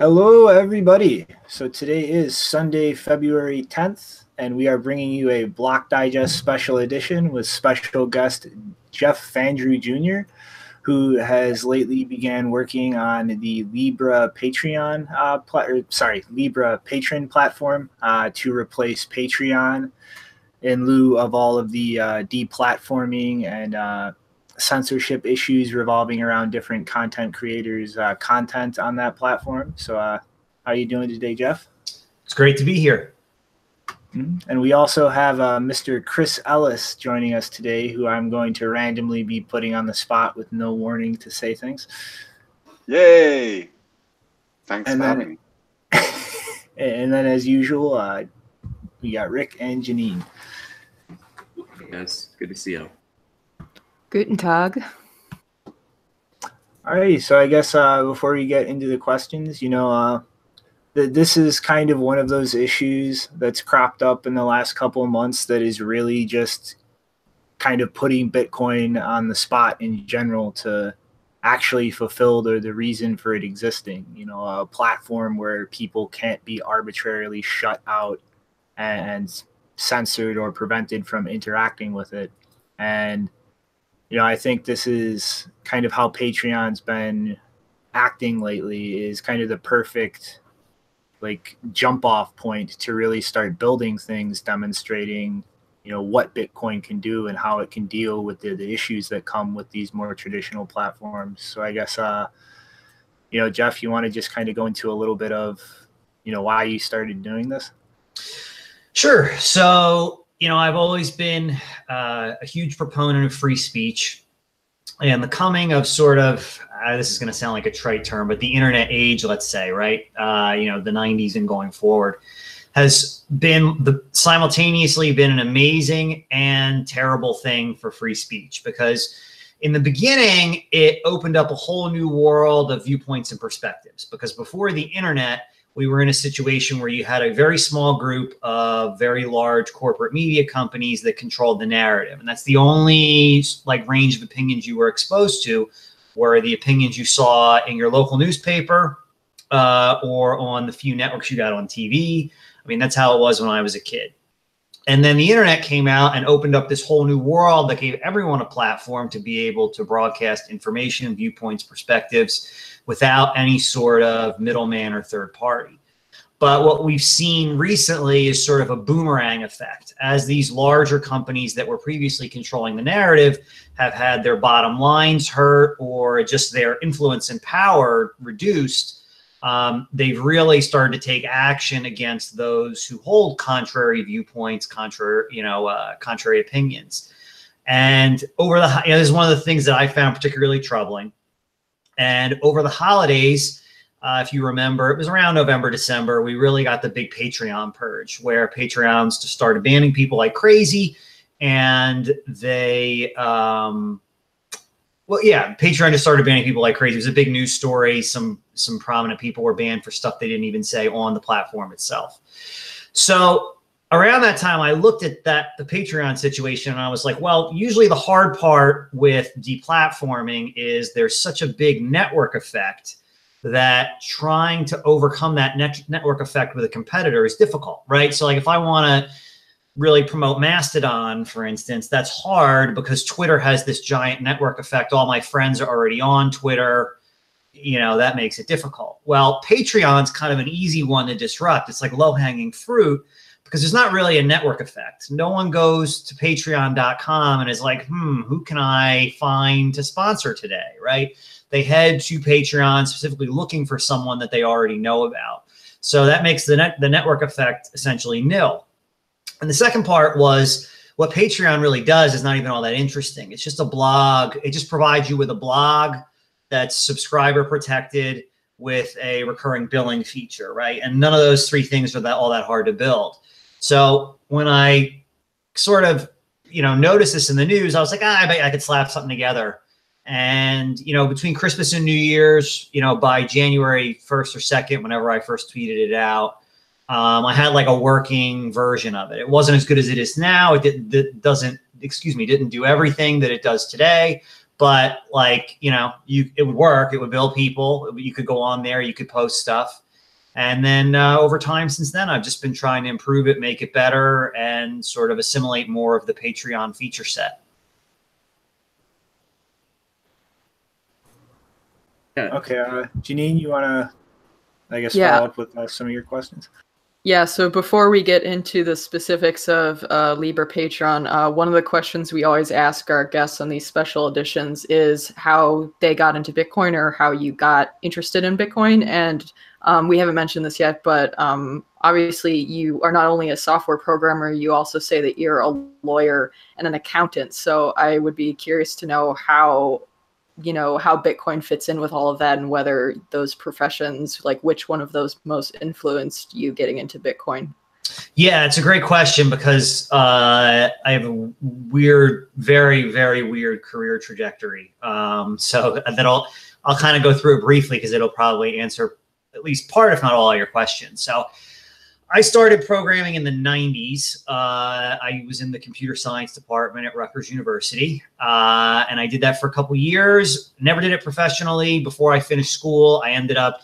Hello, everybody. So today is Sunday, February 10th, and we are bringing you a Block Digest special edition with special guest Jeff Vandrew Jr., who has lately began working on the LibrePatron platform to replace Patreon in lieu of all of the deplatforming and censorship issues revolving around different content creators' content on that platform. So how are you doing today, Jeff? It's great to be here. And we also have Mr. Chris Ellis joining us today, who I'm going to randomly be putting on the spot with no warning to say things. Yay! Thanks for having me. And then, as usual, we got Rick and Janine. Hey guys, good to see you. Guten Tag. All right, so I guess before we get into the questions, this is kind of one of those issues that's cropped up in the last couple of months that is really just kind of putting Bitcoin on the spot in general to actually fulfill the reason for it existing. A platform where people can't be arbitrarily shut out and censored or prevented from interacting with it. And I think this is kind of how Patreon's been acting lately, is kind of the perfect jump off point to really start building things demonstrating, what Bitcoin can do and how it can deal with the issues that come with these more traditional platforms. So I guess, Jeff, you want to just kind of go into a little bit of, why you started doing this? Sure. So, I've always been a huge proponent of free speech, and the coming of sort of, this is going to sound like a trite term, but the internet age, let's say, right? The 90s and going forward has been simultaneously been an amazing and terrible thing for free speech, because in the beginning, it opened up a whole new world of viewpoints and perspectives, because before the internet, we were in a situation where you had a very small group of very large corporate media companies that controlled the narrative. And that's the only range of opinions you were exposed to, were the opinions you saw in your local newspaper or on the few networks you got on TV. I mean, that's how it was when I was a kid. And then the internet came out and opened up this whole new world that gave everyone a platform to be able to broadcast information, viewpoints, perspectives without any sort of middleman or third party. But what we've seen recently is sort of a boomerang effect. As these larger companies that were previously controlling the narrative have had their bottom lines hurt or just their influence and power reduced, they've really started to take action against those who hold contrary viewpoints, contrary opinions. And this is one of the things that I found particularly troubling. And over the holidays, if you remember, it was around November, December, we really got the big Patreon purge, where Patreons just started banning people like crazy. And they, Patreon just started banning people like crazy. It was a big news story. Some prominent people were banned for stuff they didn't even say on the platform itself. So around that time, I looked at the Patreon situation, and I was like, well, usually the hard part with deplatforming is there's such a big network effect that trying to overcome that network effect with a competitor is difficult, right? So if I want to really promote Mastodon, for instance, that's hard because Twitter has this giant network effect. All my friends are already on Twitter. That makes it difficult. Well, Patreon's kind of an easy one to disrupt. It's like low-hanging fruit, because there's not really a network effect. No one goes to patreon.com and is like, who can I find to sponsor today, right? They head to Patreon specifically looking for someone that they already know about. So that makes the network effect essentially nil. And the second part was, what Patreon really does is not even all that interesting. It's just a blog. It just provides you with a blog that's subscriber protected with a recurring billing feature, right? And none of those three things are all that hard to build. So when I sort of, noticed this in the news, I was like, I bet I could slap something together. And, between Christmas and New Year's, by January 1st or 2nd, whenever I first tweeted it out, I had a working version of it. It wasn't as good as it is now. It didn't do everything that it does today. But it would work. It would build people. You could go on there. You could post stuff. And then over time since then, I've just been trying to improve it, make it better, and sort of assimilate more of the Patreon feature set. Okay, Janine, you want to, I guess, Yeah. follow up with some of your questions? Yeah, so before we get into the specifics of LibrePatron, one of the questions we always ask our guests on these special editions is how they got into Bitcoin or how you got interested in Bitcoin. And we haven't mentioned this yet, but obviously you are not only a software programmer, you also say that you're a lawyer and an accountant. So I would be curious to know how Bitcoin fits in with all of that and whether those professions, like which one of those most influenced you getting into Bitcoin. Yeah, it's a great question because I have a weird, very, very weird career trajectory. So that I'll kind of go through it briefly because it'll probably answer at least part, if not all, your questions. So I started programming in the 90s. I was in the computer science department at Rutgers University, and I did that for a couple years. Never did it professionally. Before I finished school, I ended up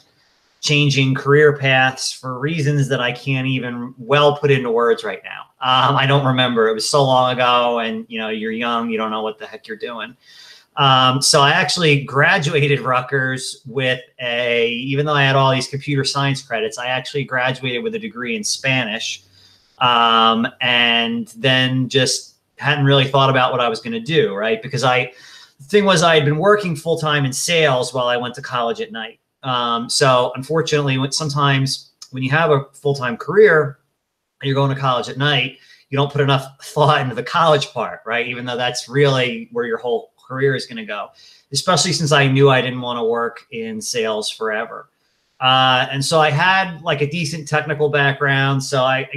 changing career paths for reasons that I can't even well put into words right now. I don't remember. It was so long ago, and you're young, you don't know what the heck you're doing. So I actually graduated Rutgers with even though I had all these computer science credits, I actually graduated with a degree in Spanish, and then just hadn't really thought about what I was going to do, right? Because the thing was, I had been working full-time in sales while I went to college at night. So unfortunately, sometimes when you have a full-time career and you're going to college at night, you don't put enough thought into the college part, right? Even though that's really where your whole career is going to go, especially since I knew I didn't want to work in sales forever. And so I had like a decent technical background. So I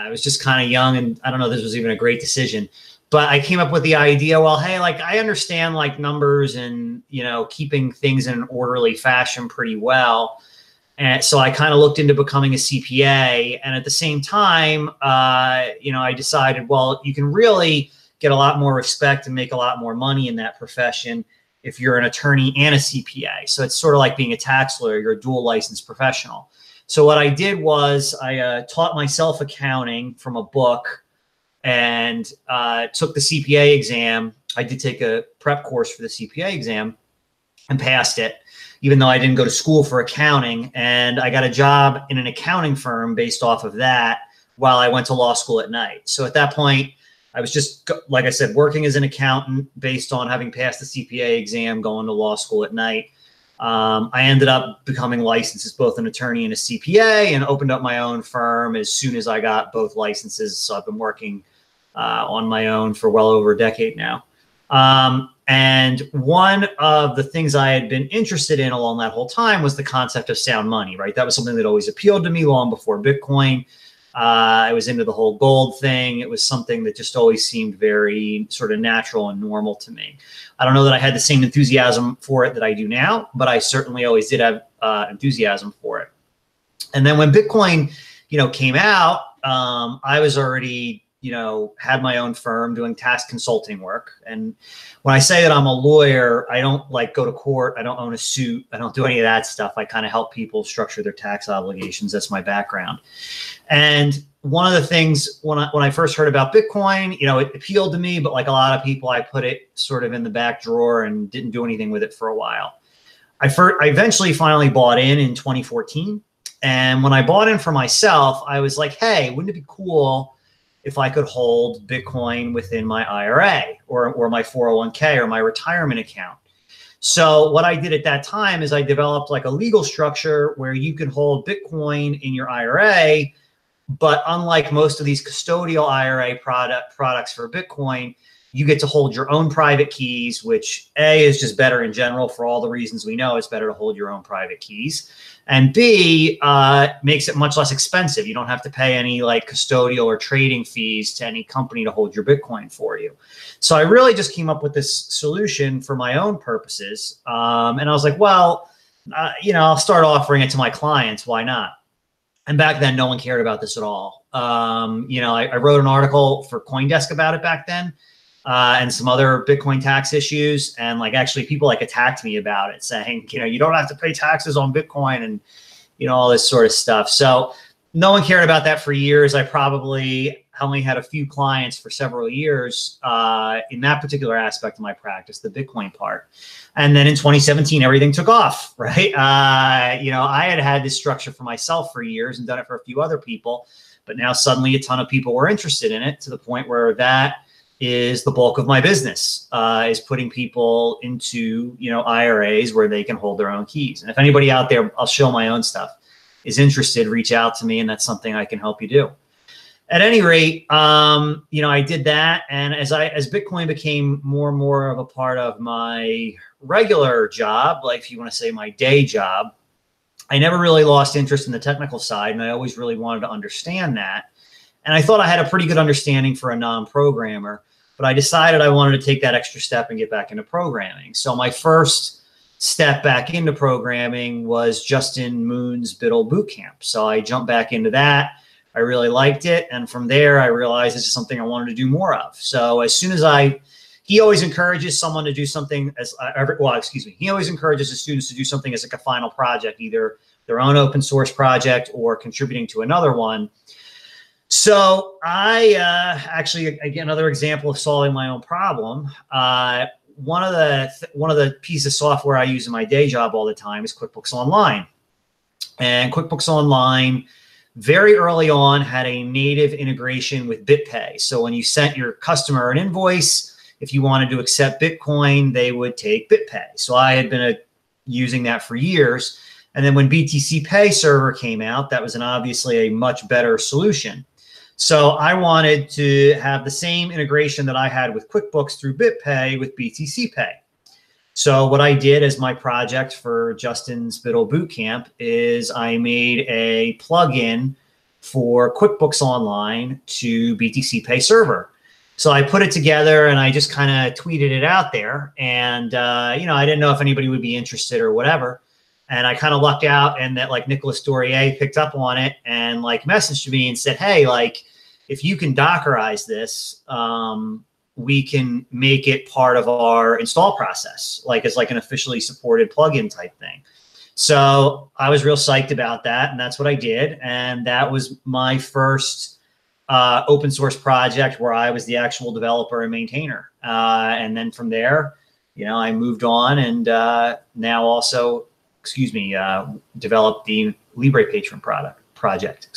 was just kind of young, and I don't know if this was even a great decision, but I came up with the idea, well, hey, like I understand like numbers and, keeping things in an orderly fashion pretty well. And so I kind of looked into becoming a CPA. And at the same time, I decided, well, you can really get a lot more respect and make a lot more money in that profession if you're an attorney and a CPA. So it's sort of like being a tax lawyer. You're a dual licensed professional. So what I did was I taught myself accounting from a book and took the CPA exam. I did take a prep course for the CPA exam and passed it, even though I didn't go to school for accounting. And I got a job in an accounting firm based off of that while I went to law school at night. So at that point, I was just, like I said, working as an accountant based on having passed the CPA exam, going to law school at night. I ended up becoming licensed as both an attorney and a CPA, and opened up my own firm as soon as I got both licenses. So I've been working on my own for well over a decade now. And one of the things I had been interested in along that whole time was the concept of sound money, right? That was something that always appealed to me long before Bitcoin. I was into the whole gold thing. It was something that just always seemed very sort of natural and normal to me. I don't know that I had the same enthusiasm for it that I do now, but I certainly always did have enthusiasm for it. And then when Bitcoin, came out, I was already, had my own firm doing tax consulting work. And when I say that I'm a lawyer, I don't like go to court. I don't own a suit. I don't do any of that stuff. I kind of help people structure their tax obligations. That's my background. And one of the things when I first heard about Bitcoin, it appealed to me, but like a lot of people, I put it sort of in the back drawer and didn't do anything with it for a while. I eventually finally bought in 2014. And when I bought in for myself, I was like, hey, wouldn't it be cool if I could hold Bitcoin within my IRA or my 401k or my retirement account? So what I did at that time is I developed like a legal structure where you can hold Bitcoin in your IRA, but unlike most of these custodial IRA products for Bitcoin, you get to hold your own private keys, which A, is just better in general for all the reasons we know. It's better to hold your own private keys. And B, makes it much less expensive. You don't have to pay any like custodial or trading fees to any company to hold your Bitcoin for you. So I really just came up with this solution for my own purposes. And I was like, well, I'll start offering it to my clients. Why not? And back then, no one cared about this at all. I wrote an article for CoinDesk about it back then. And some other Bitcoin tax issues. And like actually people like attacked me about it saying, you don't have to pay taxes on Bitcoin. And, you know, all this sort of stuff. So no one cared about that for years. I probably only had a few clients for several years in that particular aspect of my practice, the Bitcoin part. And then in 2017, everything took off, right? You know, I had this structure for myself for years and done it for a few other people, but now suddenly a ton of people were interested in it, to the point where that is the bulk of my business, is putting people into, you know, IRAs where they can hold their own keys. And if anybody out there, I'll show my own stuff, is interested, reach out to me, and that's something I can help you do. At any rate, you know, I did that. And as Bitcoin became more and more of a part of my regular job, like if you want to say my day job, I never really lost interest in the technical side. And I always really wanted to understand that. And I thought I had a pretty good understanding for a non-programmer, but I decided I wanted to take that extra step and get back into programming. So my first step back into programming was Justin Moon's Biddle Bootcamp. So I jumped back into that. I really liked it. And from there, I realized this is something I wanted to do more of. So as soon as he always encourages someone to do something he always encourages the students to do something as like a final project, either their own open source project or contributing to another one. So I actually, again, another example of solving my own problem. One of the pieces of software I use in my day job all the time is QuickBooks Online. And QuickBooks Online very early on had a native integration with BitPay. So when you sent your customer an invoice, if you wanted to accept Bitcoin, they would take BitPay. So I had been using that for years. And then when BTC Pay Server came out, that was obviously a much better solution. So I wanted to have the same integration that I had with QuickBooks through BitPay with BTC Pay. So what I did as my project for Justin's Biddle Bootcamp is I made a plugin for QuickBooks Online to BTC Pay Server. So I put it together and I just kind of tweeted it out there. And, you know, I didn't know if anybody would be interested or whatever. And I kind of lucked out, and that like Nicholas Dorier picked up on it and like messaged me and said, hey, like, if you can Dockerize this, we can make it part of our install process, like as like an officially supported plugin type thing. So I was real psyched about that, and that's what I did. And that was my first open source project where I was the actual developer and maintainer. And then from there, you know, I moved on and now also, developed the LibrePatron project.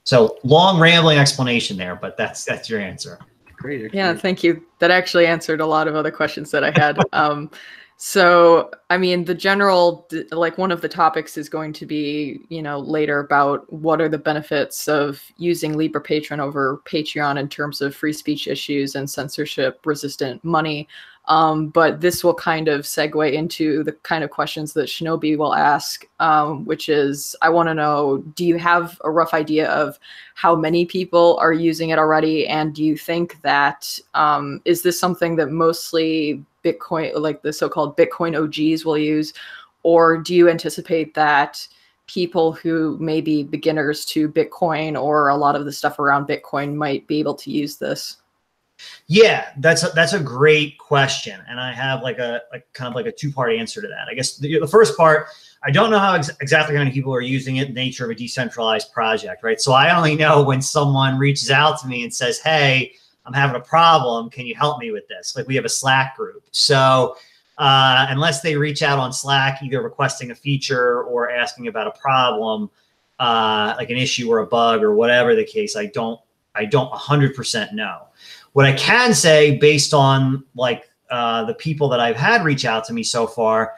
So long rambling explanation there, but that's your answer. Great. Yeah, thank you. That actually answered a lot of other questions that I had. So, I mean, the general, like one of the topics is going to be, you know, later about what are the benefits of using LibrePatron over Patreon in terms of free speech issues and censorship resistant money. But this will kind of segue into the kind of questions that Shinobi will ask, which is, I want to know, do you have a rough idea of how many people are using it already? And do you think that, is this something that mostly Bitcoin, like the so-called Bitcoin OGs will use? Or do you anticipate that people who may be beginners to Bitcoin or a lot of the stuff around Bitcoin might be able to use this? Yeah, that's a great question, and I have like a kind of like a two-part answer to that. I guess the first part, I don't know how exactly how many people are using it, the nature of a decentralized project, right? So I only know when someone reaches out to me and says, hey, I'm having a problem, can you help me with this? Like we have a Slack group. So unless they reach out on Slack, either requesting a feature or asking about a problem, like an issue or a bug or whatever the case, I don't 100% know. What I can say, based on like the people that I've had reach out to me so far,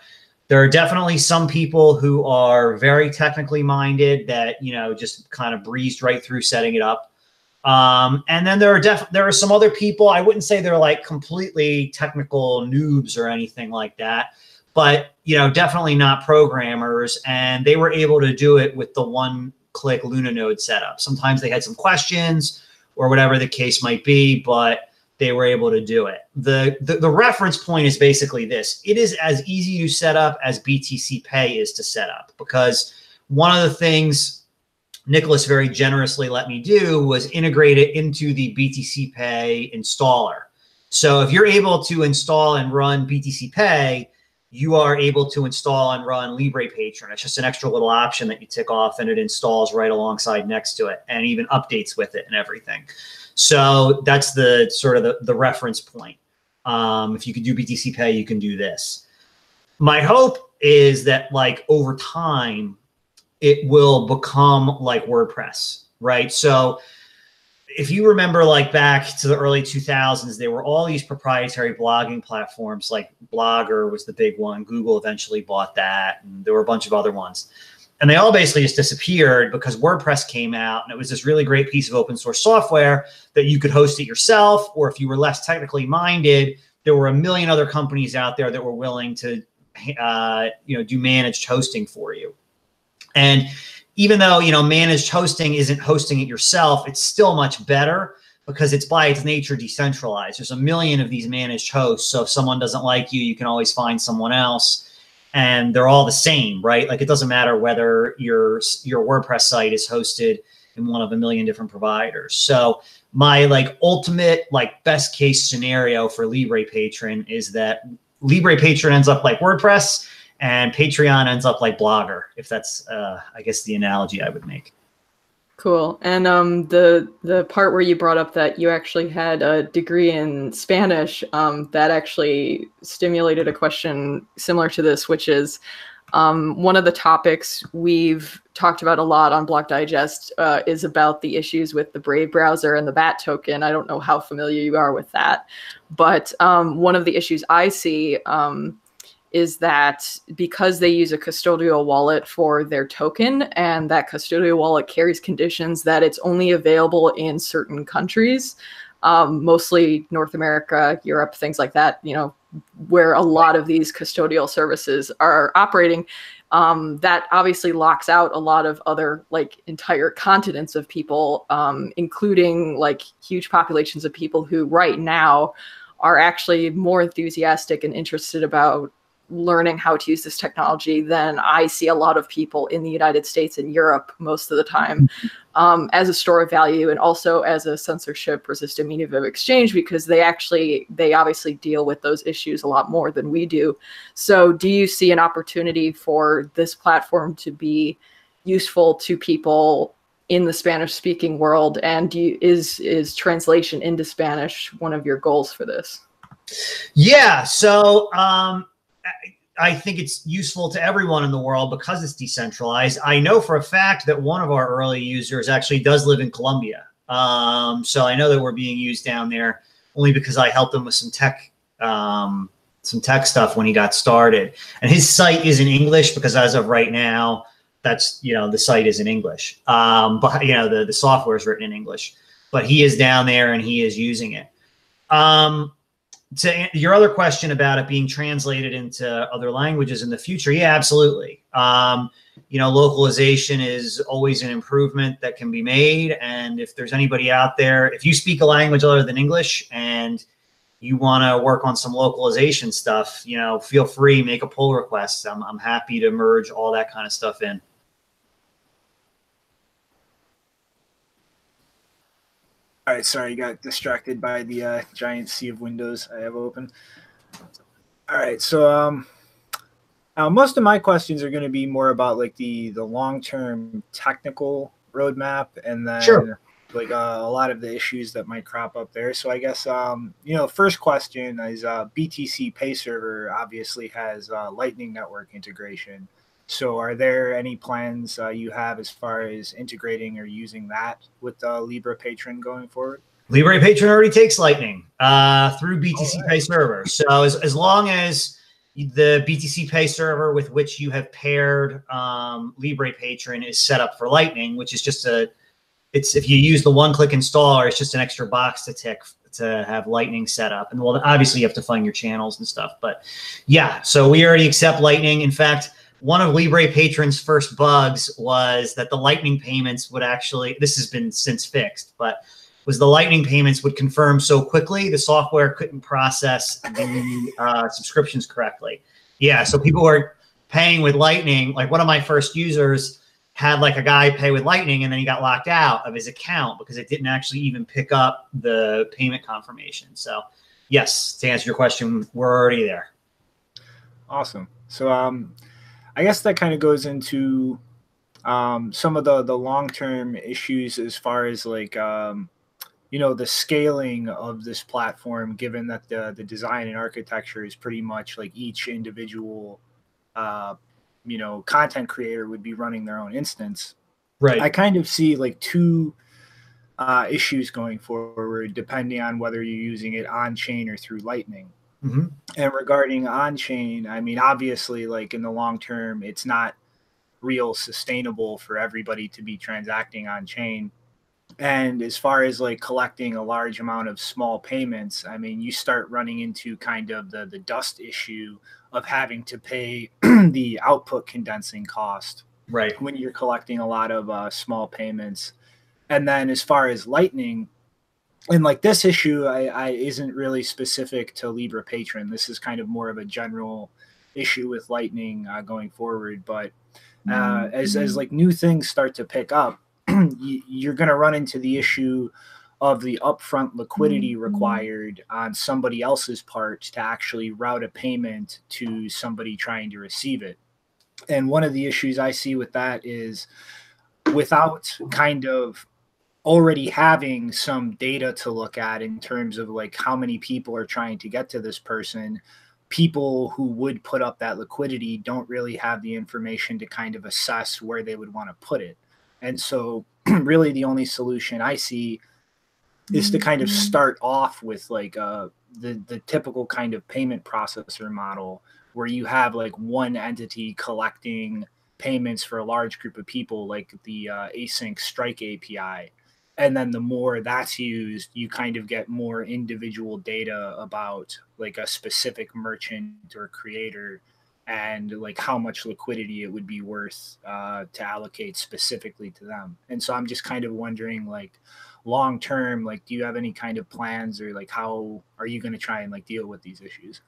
there are definitely some people who are very technically minded that, you know, just kind of breezed right through setting it up. And then there are some other people, I wouldn't say they're like completely technical noobs or anything like that, but, you know, definitely not programmers. And they were able to do it with the one-click Luna node setup. Sometimes they had some questions or whatever the case might be, but they were able to do it. The reference point is basically this. It is as easy to set up as BTC Pay is to set up, because one of the things Nicholas very generously let me do was integrate it into the BTC Pay installer. So if you're able to install and run BTC Pay, you are able to install and run LibrePatron. It's just an extra little option that you tick off, and it installs right alongside next to it, and even updates with it and everything. So that's the sort of the reference point. If you could do BTC Pay, you can do this. My hope is that, like, over time, it will become like WordPress, right? So if you remember, like, back to the early 2000s, there were all these proprietary blogging platforms, like Blogger was the big one. Google eventually bought that, and there were a bunch of other ones. And they all basically just disappeared because WordPress came out, and it was this really great piece of open source software that you could host it yourself, or if you were less technically minded, there were a million other companies out there that were willing to do managed hosting for you. And even though, managed hosting isn't hosting it yourself, it's still much better because it's by its nature decentralized. There's a million of these managed hosts. So if someone doesn't like you, you can always find someone else, and they're all the same, right? Like, it doesn't matter whether your WordPress site is hosted in one of a million different providers. So my, like, ultimate, like, best case scenario for LibrePatron is that LibrePatron ends up like WordPress, and Patreon ends up like Blogger, if that's, I guess, the analogy I would make. Cool. And the part where you brought up that you actually had a degree in Spanish, that actually stimulated a question similar to this, which is one of the topics we've talked about a lot on Block Digest is about the issues with the Brave browser and the BAT token. I don't know how familiar you are with that, but one of the issues I see is that because they use a custodial wallet for their token, and that custodial wallet carries conditions that it's only available in certain countries, mostly North America, Europe, things like that, where a lot of these custodial services are operating, that obviously locks out a lot of other, like, entire continents of people, including, like, huge populations of people who right now are actually more enthusiastic and interested about learning how to use this technology than I see a lot of people in the United States and Europe most of the time, as a store of value, and also as a censorship resistant medium of exchange, because they obviously deal with those issues a lot more than we do. So do you see an opportunity for this platform to be useful to people in the Spanish speaking world? And is translation into Spanish one of your goals for this? Yeah. So, I think it's useful to everyone in the world because it's decentralized. I know for a fact that one of our early users actually does live in Colombia. So I know that we're being used down there only because I helped him with some tech stuff when he got started. And his site is in English because as of right now, that's, the site is in English. But the software is written in English, but he is down there and he is using it. To your other question about it being translated into other languages in the future, yeah, absolutely. Localization is always an improvement that can be made. And if there's anybody out there, if you speak a language other than English and you want to work on some localization stuff, feel free, make a pull request. I'm happy to merge all that kind of stuff in. All right, sorry, got distracted by the giant sea of windows I have open. All right, so most of my questions are going to be more about, like, the long-term technical roadmap, and then Sure. Like a lot of the issues that might crop up there. So I guess first question is BTC Pay Server obviously has Lightning Network integration. So are there any plans you have as far as integrating or using that with LibrePatron going forward? LibrePatron already takes Lightning through BTC Pay Server. So as long as the BTC Pay Server with which you have paired LibrePatron is set up for Lightning, which is just if you use the one-click installer, it's just an extra box to tick to have Lightning set up. And well, obviously you have to find your channels and stuff. But yeah, so we already accept Lightning. In fact, one of LibrePatron's first bugs was that the Lightning payments would actually, this has been since fixed, but was the Lightning payments would confirm so quickly, the software couldn't process the subscriptions correctly. Yeah, so people were paying with Lightning. Like one of my first users had like a guy pay with Lightning and then he got locked out of his account because it didn't actually even pick up the payment confirmation. So yes, to answer your question, we're already there. Awesome. So I guess that kind of goes into some of the long-term issues as far as like the scaling of this platform, given that the design and architecture is pretty much like each individual content creator would be running their own instance. Right. I kind of see like two issues going forward, depending on whether you're using it on chain or through Lightning. Mm-hmm. And regarding on chain, I mean, obviously, like in the long term, it's not real sustainable for everybody to be transacting on chain. And as far as like collecting a large amount of small payments, I mean, you start running into kind of the dust issue of having to pay the output condensing cost, right, when you're collecting a lot of small payments. And then as far as Lightning, and like this issue, I isn't really specific to LibrePatron. This is kind of more of a general issue with Lightning going forward. But as like new things start to pick up, you're going to run into the issue of the upfront liquidity required on somebody else's part to actually route a payment to somebody trying to receive it. And one of the issues I see with that is, without kind of already having some data to look at in terms of like how many people are trying to get to this person, people who would put up that liquidity don't really have the information to kind of assess where they would want to put it. And so really the only solution I see is to kind of start off with like the typical kind of payment processor model, where you have like one entity collecting payments for a large group of people, like the async strike API. And then the more that's used, you kind of get more individual data about like a specific merchant or creator, and like how much liquidity it would be worth to allocate specifically to them. And so I'm just kind of wondering, like, long term, like, do you have any kind of plans, or like how are you going to try and like deal with these issues?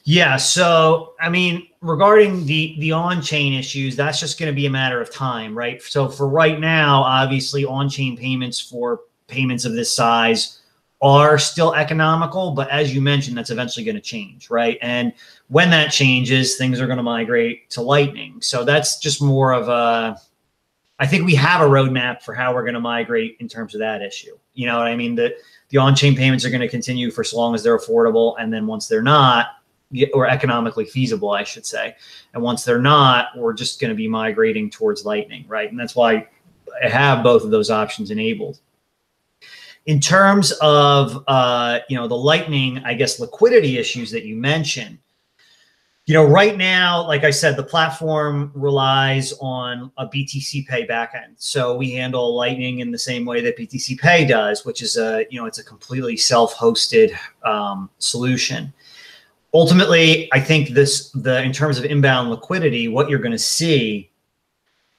Yeah, so I mean, regarding the on-chain issues, that's just going to be a matter of time, right? So for right now, obviously, on-chain payments for payments of this size are still economical, but as you mentioned, that's eventually going to change, right? And when that changes, things are going to migrate to Lightning. So that's just more of a, I think we have a roadmap for how we're going to migrate in terms of that issue. You know what I mean? The on-chain payments are going to continue for so long as they're affordable, and then once they're not, or economically feasible, I should say, and once they're not, we're just going to be migrating towards Lightning, right? And that's why I have both of those options enabled. In terms of the Lightning, I guess, liquidity issues that you mentioned, right now, like I said, the platform relies on a BTC Pay backend. So we handle Lightning in the same way that BTC Pay does, which is it's a completely self-hosted solution. Ultimately, I think in terms of inbound liquidity, what you're going to see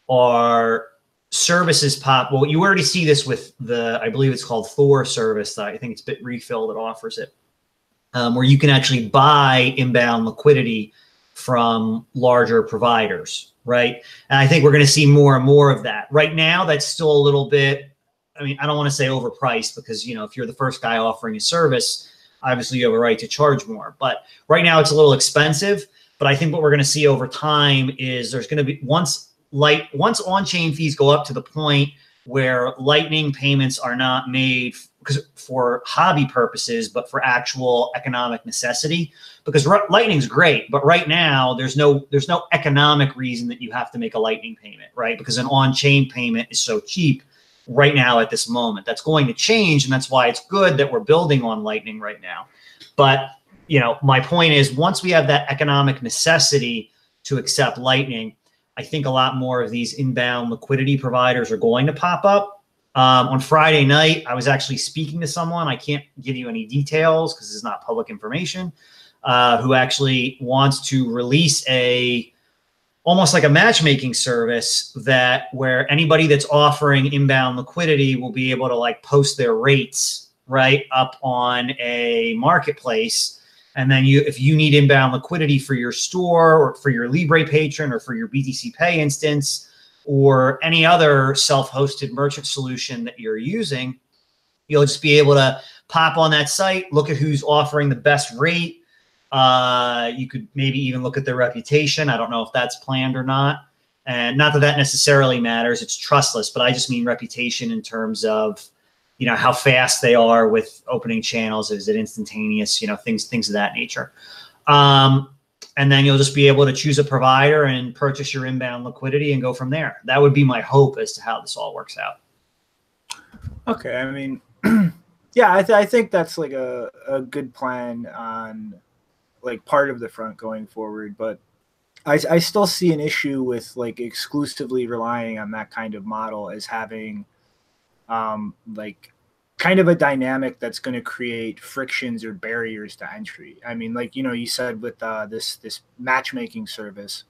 are services pop. Well, you already see this with I believe it's called Thor service. I think it's Bitrefill that offers it, where you can actually buy inbound liquidity from larger providers, right? And I think we're going to see more and more of that. Right now, that's still a little bit, I mean, I don't want to say overpriced, because, if you're the first guy offering a service, obviously you have a right to charge more. But right now it's a little expensive. But I think what we're going to see over time is there's going to be, once on-chain fees go up to the point where Lightning payments are not made for hobby purposes, but for actual economic necessity. Because Lightning's great, but right now there's no economic reason that you have to make a Lightning payment, right? Because an on-chain payment is so cheap right now at this moment. That's going to change, and that's why it's good that we're building on Lightning right now. But my point is, once we have that economic necessity to accept Lightning, I think a lot more of these inbound liquidity providers are going to pop up. On Friday night, I was actually speaking to someone. I can't give you any details because it's not public information, who actually wants to release almost like a matchmaking service where anybody that's offering inbound liquidity will be able to like post their rates right up on a marketplace. And then if you need inbound liquidity for your store, or for your LibrePatron, or for your BTC Pay instance, or any other self-hosted merchant solution that you're using, you'll just be able to pop on that site, look at who's offering the best rate, You could maybe even look at their reputation. I don't know if that's planned or not. And not that that necessarily matters. It's trustless, but I just mean reputation in terms of, you know, how fast they are with opening channels. Is it instantaneous? You know, things of that nature. And then you'll just be able to choose a provider and purchase your inbound liquidity and go from there. That would be my hope as to how this all works out. Okay. I mean, yeah, I think that's like a good plan on like part of the front going forward, but I still see an issue with like exclusively relying on that kind of model as having like kind of a dynamic that's going to create frictions or barriers to entry. I mean, like, you know, you said with this matchmaking service,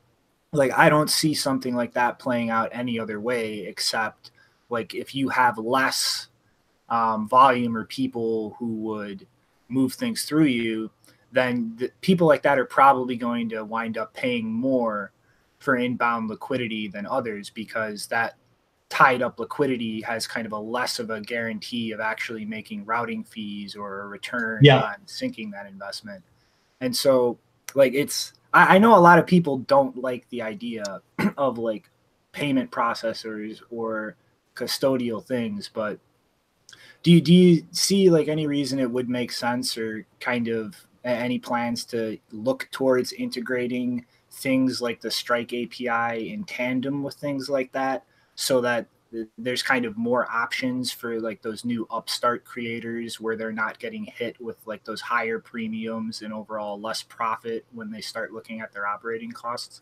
like I don't see something like that playing out any other way except like if you have less volume or people who would move things through you, then people like that are probably going to wind up paying more for inbound liquidity than others, because that tied up liquidity has kind of a less of a guarantee of actually making routing fees or a return on syncing that investment. And so like I know a lot of people don't like the idea of like payment processors or custodial things, but do you see like any reason it would make sense, or kind of any plans to look towards integrating things like the Strike API in tandem with things like that, so that there's kind of more options for like those new upstart creators where they're not getting hit with like those higher premiums and overall less profit when they start looking at their operating costs?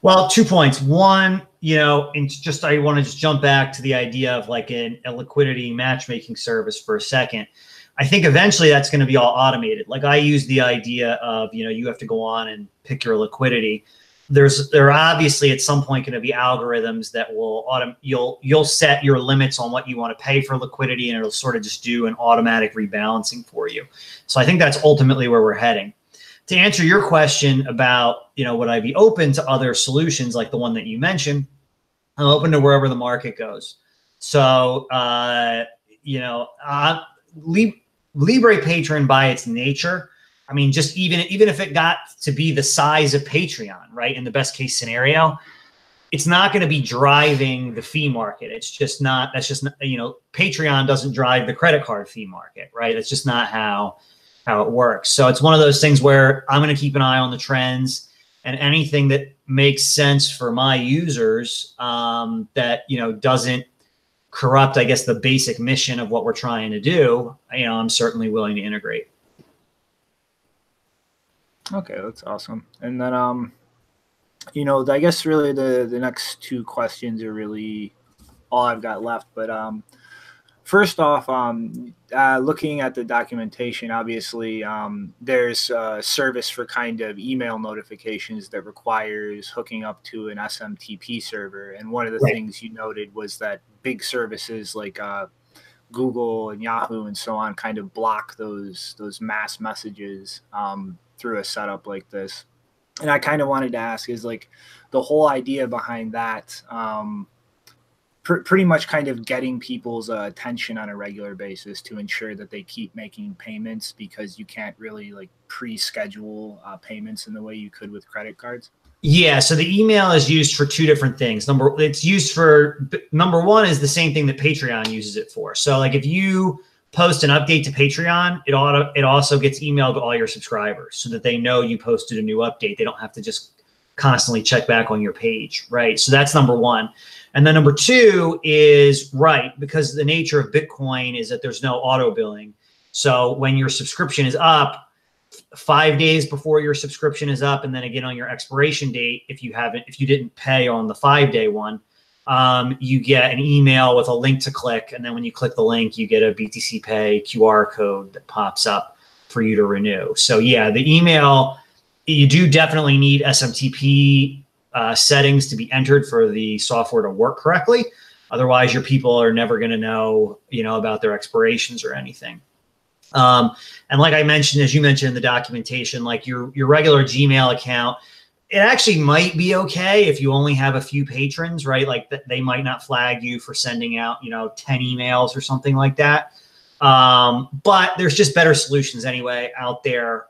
Well, 2 points. One, you know, and just I want to just jump back to the idea of like a liquidity matchmaking service for a second. I think eventually that's going to be all automated. Like I use the idea of, you know, you have to go on and pick your liquidity. There are obviously at some point going to be algorithms that will you'll set your limits on what you want to pay for liquidity, and it'll sort of just do an automatic rebalancing for you. So I think that's ultimately where we're heading. To answer your question about, you know, would I be open to other solutions like the one that you mentioned? I'm open to wherever the market goes. So, you know, LibrePatron by its nature, I mean, just even if it got to be the size of Patreon, right, in the best case scenario, it's not going to be driving the fee market. It's just not, that's just not, you know, Patreon doesn't drive the credit card fee market, right? It's just not how it works. So it's one of those things where I'm going to keep an eye on the trends, and anything that makes sense for my users that, you know, doesn't corrupt, I guess, the basic mission of what we're trying to do, you know, I'm certainly willing to integrate. Okay, that's awesome. And then, you know, I guess really the next two questions are really all I've got left. But first off, looking at the documentation, obviously there's a service for kind of email notifications that requires hooking up to an SMTP server. And one of the things you noted was that big services like Google and Yahoo and so on kind of block those mass messages through a setup like this. And I kind of wanted to ask, is like the whole idea behind that pretty much kind of getting people's attention on a regular basis to ensure that they keep making payments, because you can't really like pre-schedule payments in the way you could with credit cards? Yeah, so the email is used for two different things. Number one is the same thing that Patreon uses it for. So like if you post an update to Patreon, it also gets emailed to all your subscribers so that they know you posted a new update. They don't have to just constantly check back on your page, right? So that's number one. And then number two is, right, because the nature of Bitcoin is that there's no auto billing. So when your subscription is up, 5 days before your subscription is up, and then again on your expiration date, if you didn't pay on the 5-day one, you get an email with a link to click. And then when you click the link, you get a BTC Pay QR code that pops up for you to renew. So yeah, the email, you do definitely need SMTP settings to be entered for the software to work correctly. Otherwise, your people are never going to know, you know, about their expirations or anything. And like I mentioned, as you mentioned in the documentation, like your regular Gmail account, it actually might be okay if you only have a few patrons, right? Like they might not flag you for sending out, you know, 10 emails or something like that. But there's just better solutions anyway out there.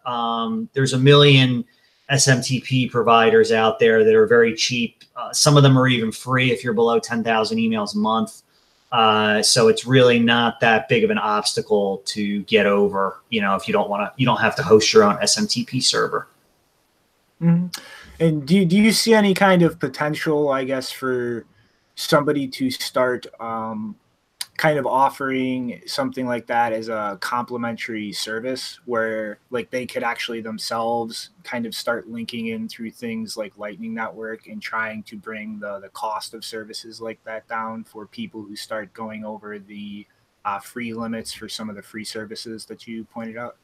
There's a million SMTP providers out there that are very cheap. Some of them are even free if you're below 10,000 emails a month. So it's really not that big of an obstacle to get over, you know, if you don't have to host your own SMTP server. Mm-hmm. And do you see any kind of potential, I guess, for somebody to start kind of offering something like that as a complimentary service where like they could actually themselves kind of start linking in through things like Lightning Network and trying to bring the cost of services like that down for people who start going over the free limits for some of the free services that you pointed out?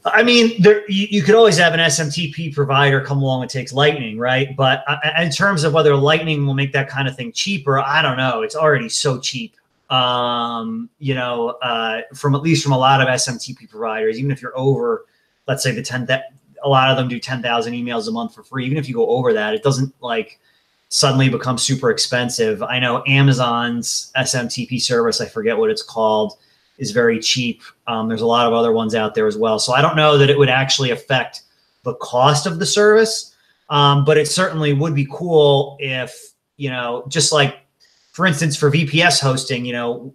I mean, you could always have an SMTP provider come along and takes Lightning, right? But in terms of whether Lightning will make that kind of thing cheaper, I don't know. It's already so cheap. You know, from at least from a lot of SMTP providers, even if you're over, let's say a lot of them do 10,000 emails a month for free. Even if you go over that, it doesn't like suddenly become super expensive. I know Amazon's SMTP service, I forget what it's called, is very cheap. There's a lot of other ones out there as well. So I don't know that it would actually affect the cost of the service, but it certainly would be cool if, you know, just like, for instance, for VPS hosting, you know,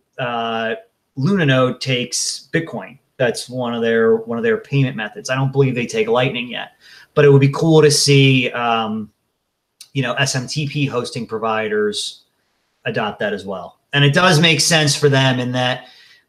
Lunanode takes Bitcoin. That's one of their payment methods. I don't believe they take Lightning yet, but it would be cool to see, you know, SMTP hosting providers adopt that as well. And it does make sense for them in that,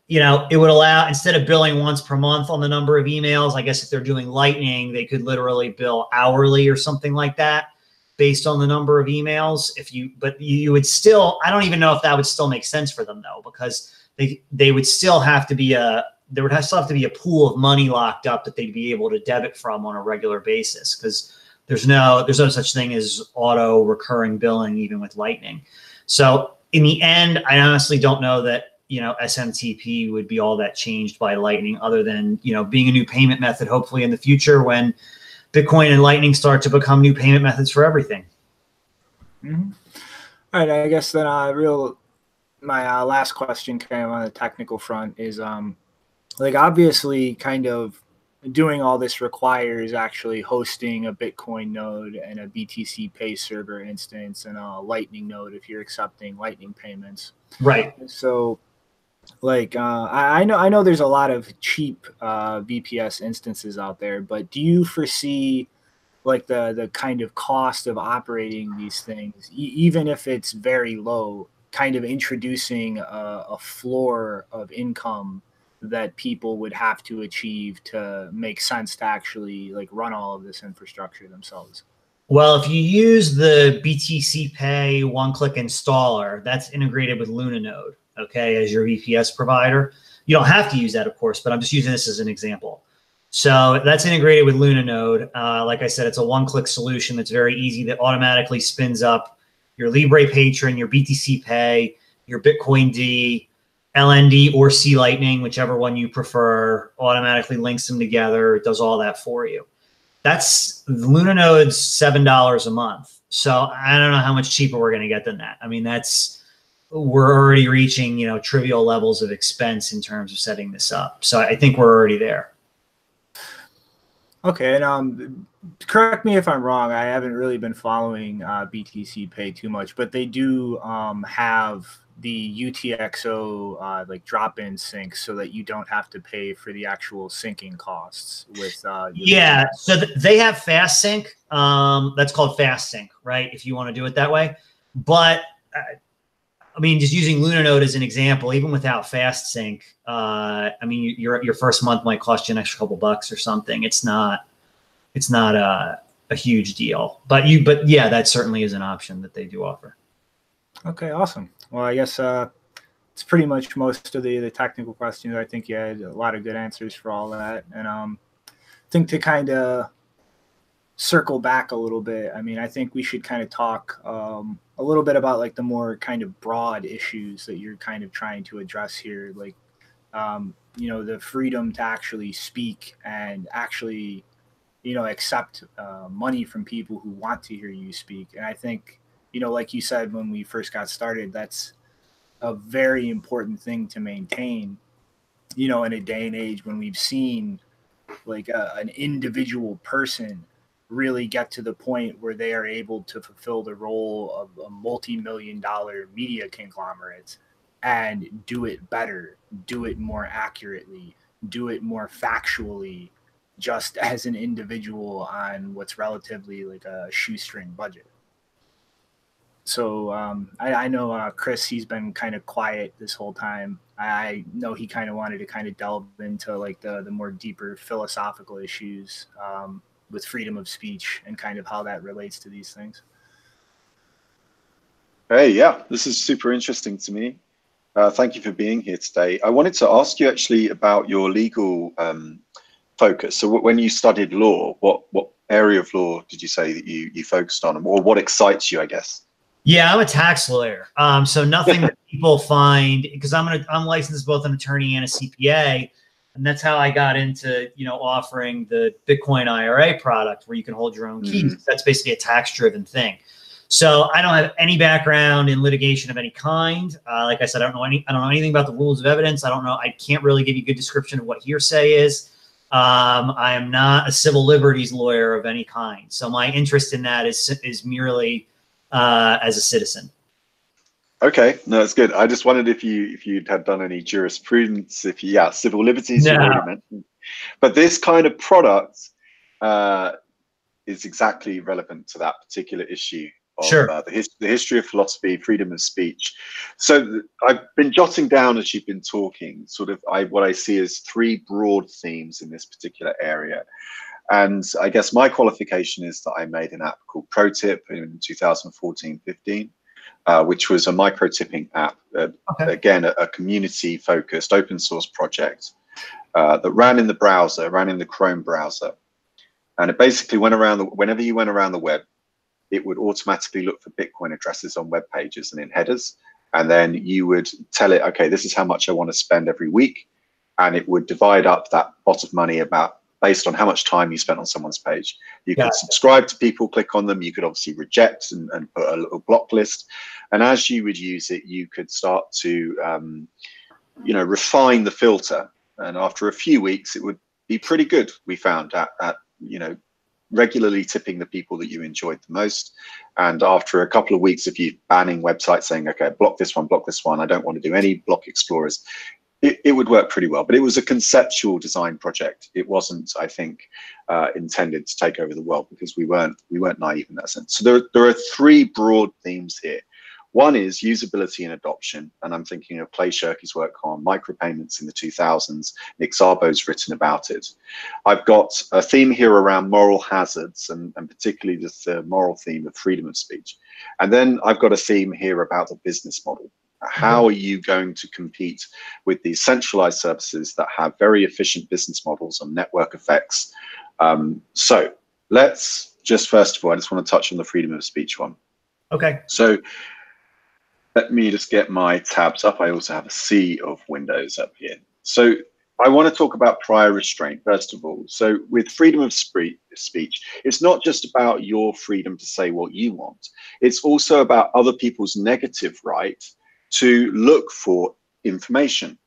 you know, it would allow, instead of billing once per month on the number of emails, I guess if they're doing Lightning, they could literally bill hourly or something like that based on the number of emails. But you would still, I don't even know if that would still make sense for them though, because they would still have to be there would still have to be a pool of money locked up that they'd be able to debit from on a regular basis, because there's no such thing as auto recurring billing even with Lightning. So in the end, I honestly don't know that, you know, SMTP would be all that changed by Lightning, other than, you know, being a new payment method, hopefully in the future when Bitcoin and Lightning start to become new payment methods for everything. Mm-hmm. All right, I guess then my last question kind of on the technical front is like obviously kind of doing all this requires actually hosting a Bitcoin node and a BTC Pay server instance and a Lightning node if you're accepting Lightning payments. Right. So like I know there's a lot of cheap VPS instances out there, but do you foresee like the kind of cost of operating these things, even if it's very low, kind of introducing a floor of income that people would have to achieve to make sense to actually like run all of this infrastructure themselves? Well, if you use the BTC Pay one-click installer, that's integrated with Lunanode, okay, as your VPS provider. You don't have to use that, of course, but I'm just using this as an example. So that's integrated with Lunanode. Like I said, it's a one-click solution that's very easy, that automatically spins up your LibrePatron, your BTC Pay, your Bitcoin D, LND, or C Lightning, whichever one you prefer, automatically links them together. It does all that for you. That's Lunanode's $7 a month. So I don't know how much cheaper we're going to get than that. I mean, we're already reaching, you know, trivial levels of expense in terms of setting this up. So I think we're already there. Okay, and correct me if I'm wrong. I haven't really been following BTC Pay too much, but they do have the UTXO like drop-in sync, so that you don't have to pay for the actual syncing costs with. Yeah, so they have fast sync. That's called fast sync, right? If you want to do it that way, but I mean, just using Lunanode as an example, even without fast sync, I mean, your first month might cost you an extra couple bucks or something. It's not a huge deal, but yeah, that certainly is an option that they do offer. Okay, awesome. Well, I guess it's pretty much most of the technical questions. I think you had a lot of good answers for all that, and I think to kind of circle back a little bit, I mean, I think we should kind of talk a little bit about like the more kind of broad issues that you're kind of trying to address here, like you know, the freedom to actually speak and actually, you know, accept money from people who want to hear you speak. And I think, you know, like you said when we first got started, that's a very important thing to maintain. you know, in a day and age when we've seen like an individual person really get to the point where they are able to fulfill the role of a multi-million-dollar media conglomerate and do it better, do it more accurately, do it more factually, just as an individual on what's relatively like a shoestring budget. So I know Chris, he's been kind of quiet this whole time. I know he kind of wanted to kind of delve into like the more deeper philosophical issues with freedom of speech and kind of how that relates to these things. Hey, yeah, this is super interesting to me. Thank you for being here today. I wanted to ask you actually about your legal focus. So when you studied law, what area of law did you say that you focused on, or what excites you, I guess? Yeah, I'm a tax lawyer. So nothing that people find, because I'm licensed both an attorney and a CPA, and that's how I got into, you know, offering the Bitcoin IRA product where you can hold your own keys. That's basically a tax-driven thing. So I don't have any background in litigation of any kind. Like I said, I don't know anything about the rules of evidence. I can't really give you a good description of what hearsay is. I am not a civil liberties lawyer of any kind. So my interest in that is merely as a citizen. Okay, no, it's good. I just wondered if you'd had done any jurisprudence, civil liberties you already mentioned. But this kind of product is exactly relevant to that particular issue of the history of philosophy, freedom of speech. So I've been jotting down as you've been talking, sort of what I see as three broad themes in this particular area. And I guess my qualification is that I made an app called ProTip in 2014-15, which was a micro-tipping app, again, a community-focused open source project that ran in the browser, ran in the Chrome browser. And it basically went around, whenever you went around the web, it would automatically look for Bitcoin addresses on web pages and in headers. And then you would tell it, okay, this is how much I want to spend every week. And it would divide up that pot of money based on how much time you spent on someone's page. You could subscribe to people, click on them. You could obviously reject and put a little block list. And as you would use it, you could start to, refine the filter. And after a few weeks, it would be pretty good, we found, at regularly tipping the people that you enjoyed the most. And after a couple of weeks of you banning websites saying, okay, block this one, I don't want to do any block explorers, it would work pretty well. But it was a conceptual design project. It wasn't, I think, intended to take over the world, because we weren't naive in that sense. So there are three broad themes here. One is usability and adoption, and I'm thinking of Clay Shirky's work on micropayments in the 2000s. Nick Szabo's written about it. I've got a theme here around moral hazards, and particularly the moral theme of freedom of speech. And then I've got a theme here about the business model. How are you going to compete with these centralized services that have very efficient business models and network effects? So let's just, first of all, I just want to touch on the freedom of speech one. Okay. So let me just get my tabs up. I also have a sea of windows up here. So I want to talk about prior restraint, first of all. So with freedom of speech, it's not just about your freedom to say what you want. It's also about other people's negative right to look for information.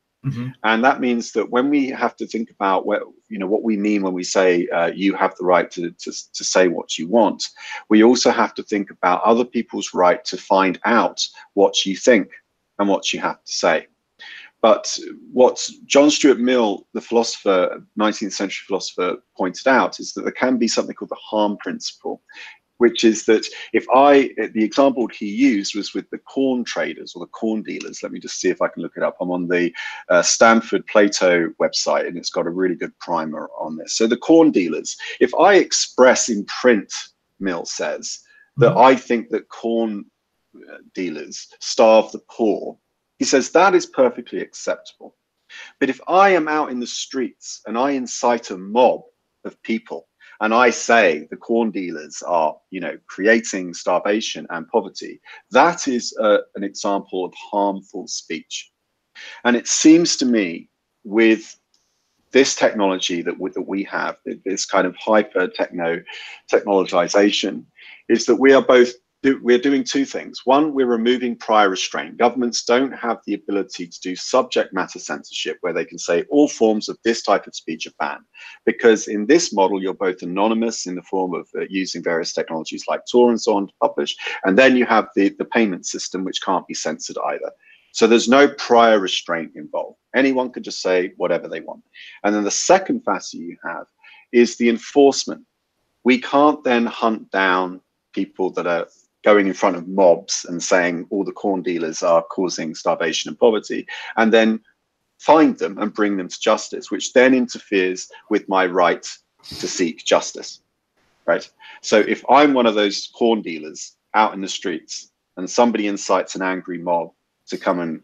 And that means that when we have to think about what we mean when we say you have the right to say what you want, we also have to think about other people's right to find out what you think and what you have to say. But what John Stuart Mill, the philosopher, 19th century philosopher, pointed out is that there can be something called the harm principle, which is that the example he used was with the corn traders or the corn dealers. Let me just see if I can look it up. I'm on the Stanford Plato website, and it's got a really good primer on this. So the corn dealers, if I express in print, Mill says, that I think that corn dealers starve the poor, he says that is perfectly acceptable. But if I am out in the streets and I incite a mob of people, and I say the corn dealers are, creating starvation and poverty, that is an example of harmful speech. And it seems to me, with this technology that we have, this kind of hyper technologization, is that we are both we're doing two things. One, we're removing prior restraint. Governments don't have the ability to do subject matter censorship where they can say all forms of this type of speech are banned. Because in this model, you're both anonymous in the form of using various technologies like Tor and so on to publish. And then you have the payment system, which can't be censored either. So there's no prior restraint involved. Anyone could just say whatever they want. And then the second facet you have is the enforcement. We can't then hunt down people that are going in front of mobs and saying all the corn dealers are causing starvation and poverty, and then find them and bring them to justice, which then interferes with my right to seek justice, right? So if I'm one of those corn dealers out in the streets and somebody incites an angry mob to come and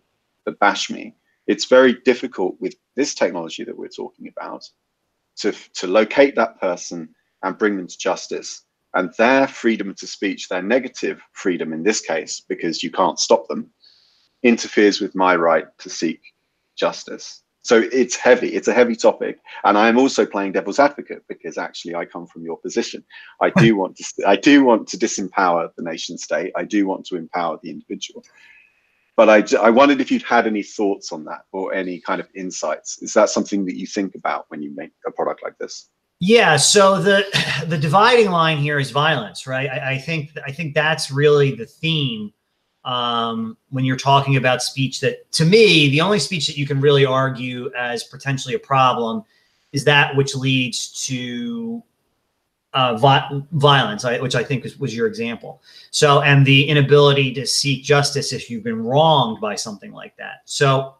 bash me, it's very difficult with this technology that we're talking about to locate that person and bring them to justice. And their freedom to speech, their negative freedom in this case, because you can't stop them, interferes with my right to seek justice. So it's heavy. It's a heavy topic. And I am also playing devil's advocate because actually I come from your position. I do want to disempower the nation state. I do want to empower the individual. But I wondered if you'd had any thoughts on that or any kind of insights. Is that something that you think about when you make a product like this? Yeah, so the dividing line here is violence, right? I think that's really the theme when you're talking about speech. That, to me, the only speech that you can really argue as potentially a problem is that which leads to violence, which I think was your example. So, and the inability to seek justice if you've been wronged by something like that. So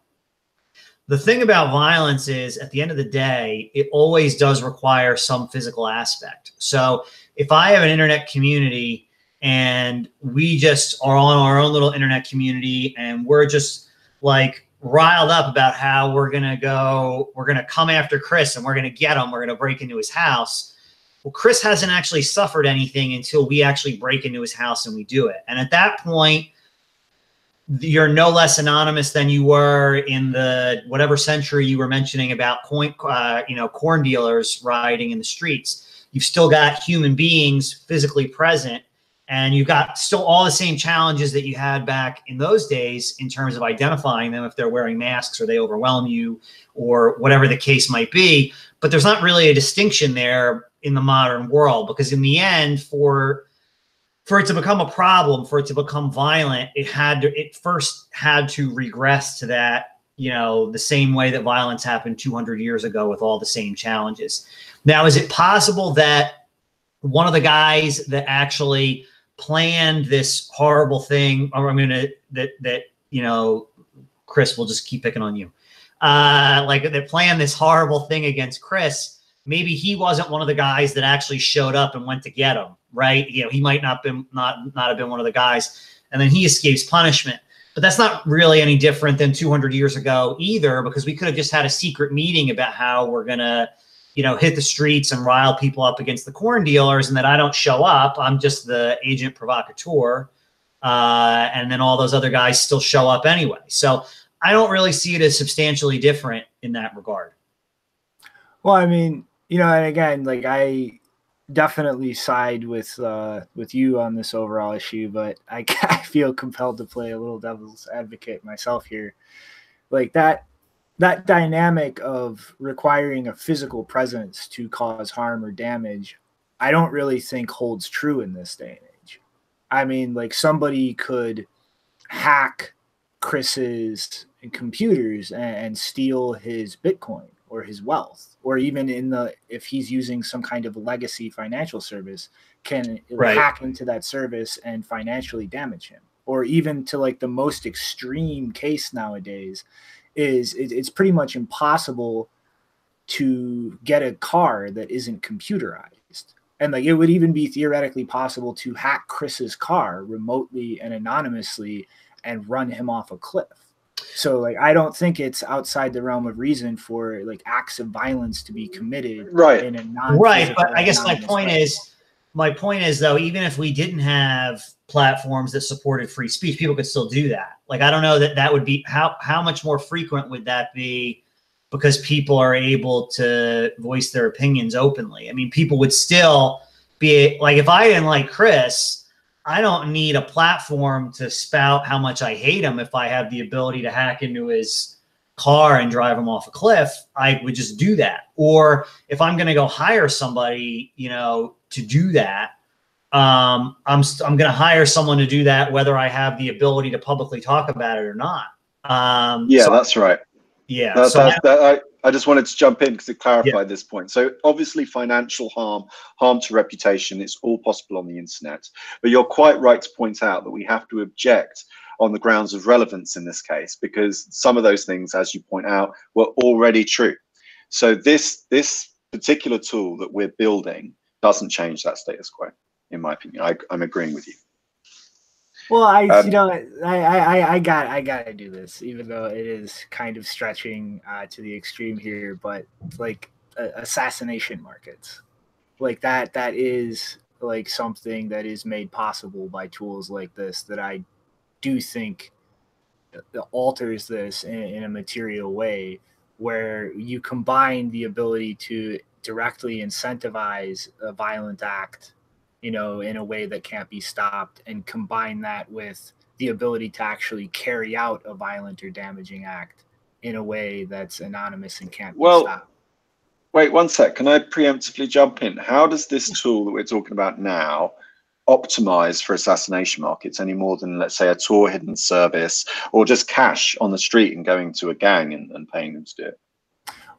the thing about violence is, at the end of the day, it always does require some physical aspect. So if I have an internet community and we just are on our own little internet community and we're just like riled up about how we're going to come after Chris and we're going to get him, we're going to break into his house. Well, Chris hasn't actually suffered anything until we actually break into his house and we do it. And at that point, you're no less anonymous than you were in the whatever century you were mentioning about corn dealers rioting in the streets. You've still got human beings physically present, and you've got still all the same challenges that you had back in those days in terms of identifying them if they're wearing masks or they overwhelm you or whatever the case might be. But there's not really a distinction there in the modern world, because in the end, for it to become a problem, for it to become violent, it first had to regress to that, the same way that violence happened 200 years ago with all the same challenges. Now, is it possible that one of the guys that actually planned this horrible thing, or Chris, we'll just keep picking on you, that planned this horrible thing against Chris, maybe he wasn't one of the guys that actually showed up and went to get him, right? He might not have been one of the guys, and then he escapes punishment. But that's not really any different than 200 years ago either, because we could have just had a secret meeting about how we're gonna, hit the streets and rile people up against the corn dealers, and that I don't show up. I'm just the agent provocateur, and then all those other guys still show up anyway. So I don't really see it as substantially different in that regard. Well, I mean, and again, I definitely side with you on this overall issue, but I feel compelled to play a little devil's advocate myself here. That dynamic of requiring a physical presence to cause harm or damage, I don't really think holds true in this day and age. I mean, somebody could hack Chris's computers and steal his Bitcoin or his wealth, or even if he's using some kind of legacy financial service, can hack into that service and financially damage him. Or even to the most extreme case nowadays is it's pretty much impossible to get a car that isn't computerized. And it would even be theoretically possible to hack Chris's car remotely and anonymously and run him off a cliff. So I don't think it's outside the realm of reason for acts of violence to be committed in a non-physical, but I guess my point is though, even if we didn't have platforms that supported free speech, people could still do that. I don't know that would be how much more frequent would that be, because people are able to voice their opinions openly. I mean, people would still be if I didn't like Chris, I don't need a platform to spout how much I hate him. If I have the ability to hack into his car and drive him off a cliff, I would just do that. Or if I'm going to go hire somebody, you know, to do that, I'm going to hire someone to do that, whether I have the ability to publicly talk about it or not. Yeah, that's right. Yeah. I just wanted to jump in because it clarified this point. So obviously financial harm to reputation, it's all possible on the internet. But you're quite right to point out that we have to object on the grounds of relevance in this case, because some of those things, as you point out, were already true. So this particular tool that we're building doesn't change that status quo, in my opinion. I'm agreeing with you. Well, I gotta do this, even though it is kind of stretching to the extreme here. But like assassination markets, like that is like something that is made possible by tools like this. That I do think alters this in a material way, where you combine the ability to directly incentivize a violent act, you know, in a way that can't be stopped, and combine that with the ability to actually carry out a violent or damaging act in a way that's anonymous and can't be stopped. Wait 1 sec. Can I preemptively jump in? How does this tool that we're talking about now optimize for assassination markets any more than, let's say, a Tor hidden service or just cash on the street and going to a gang and paying them to do it?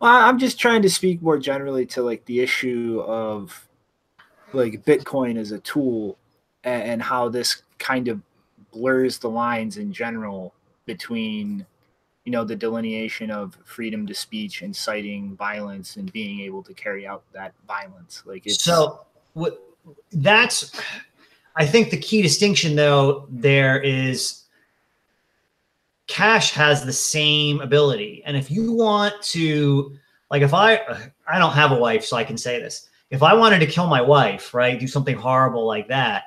Well, I'm just trying to speak more generally to like the issue of like Bitcoin as a tool and how this kind of blurs the lines in general between, you know, the delineation of freedom to speech, inciting violence, and being able to carry out that violence. Like it's that's, I think the key distinction though there is cash has the same ability. And if you want to, like, if I don't have a wife, so I can say this. If I wanted to kill my wife, right, do something horrible like that,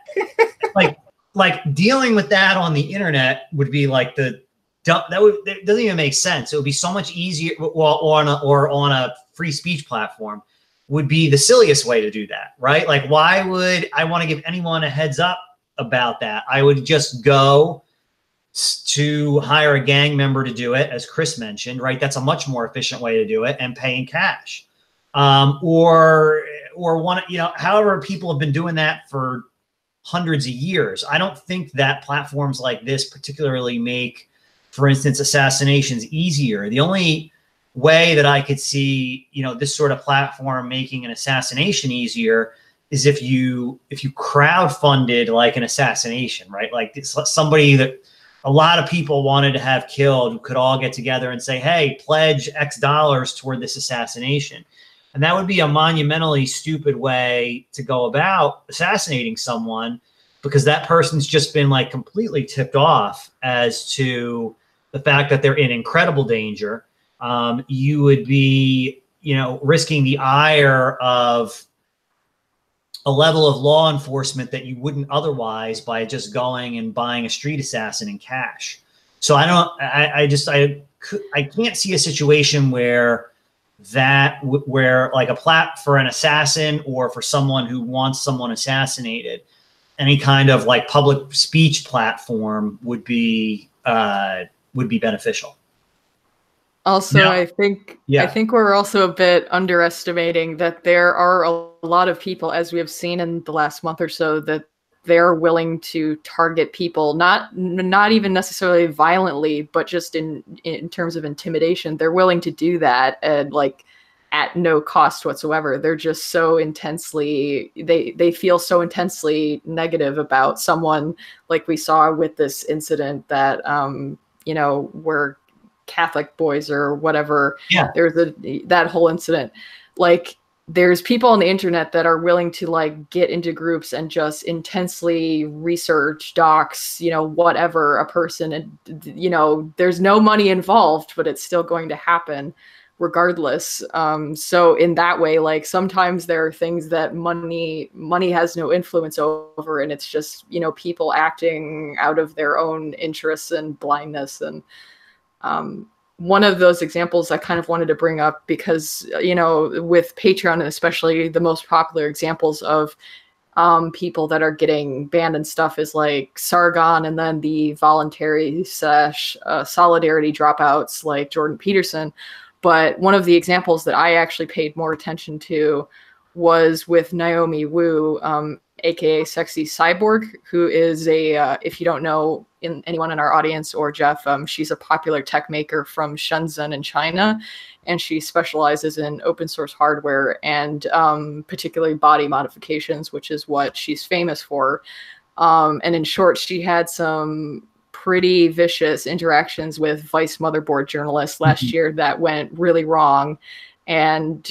like dealing with that on the internet would be like that doesn't even make sense. It would be so much easier, or on a free speech platform would be the silliest way to do that, right? Like, why would I want to give anyone a heads up about that? I would just go to hire a gang member to do it, as Chris mentioned, right? That's a much more efficient way to do it, and pay in cash. Or one, you know, however people have been doing that for hundreds of years. I don't think that platforms like this particularly make, for instance, assassinations easier. The only way that I could see, you know, this sort of platform making an assassination easier is if you crowdfunded like an assassination, right? Like it's somebody that a lot of people wanted to have killed could all get together and say, hey, pledge X dollars toward this assassination. And that would be a monumentally stupid way to go about assassinating someone, because that person's just been like completely tipped off as to the fact that they're in incredible danger. You would be, you know, risking the ire of a level of law enforcement that you wouldn't otherwise by just going and buying a street assassin in cash. So I can't see a situation where like a plat for an assassin or for someone who wants someone assassinated, any kind of like public speech platform would be beneficial. Also, now, I think we're also a bit underestimating that there are a lot of people, as we have seen in the last month or so, that they're willing to target people, not even necessarily violently, but just in terms of intimidation. They're willing to do that, and like at no cost whatsoever. They're just so intensely, they feel so intensely negative about someone, like we saw with this incident that you know, where Catholic boys or whatever. Yeah. There's that whole incident. Like, there's people on the internet that are willing to like get into groups and just intensely research, docs, you know, whatever a person, and you know, there's no money involved, but it's still going to happen regardless. So in that way, like sometimes there are things that money has no influence over, and it's just, you know, people acting out of their own interests and blindness. And one of those examples I kind of wanted to bring up, because, you know, with Patreon, and especially the most popular examples of people that are getting banned and stuff is like Sargon, and then the voluntary / solidarity dropouts like Jordan Peterson. But one of the examples that I actually paid more attention to was with Naomi Wu, aka Sexy Cyborg, who is a, if you don't know anyone in our audience or Jeff, she's a popular tech maker from Shenzhen in China, and she specializes in open source hardware and particularly body modifications, which is what she's famous for. And in short, she had some pretty vicious interactions with Vice motherboard journalists last year that went really wrong. And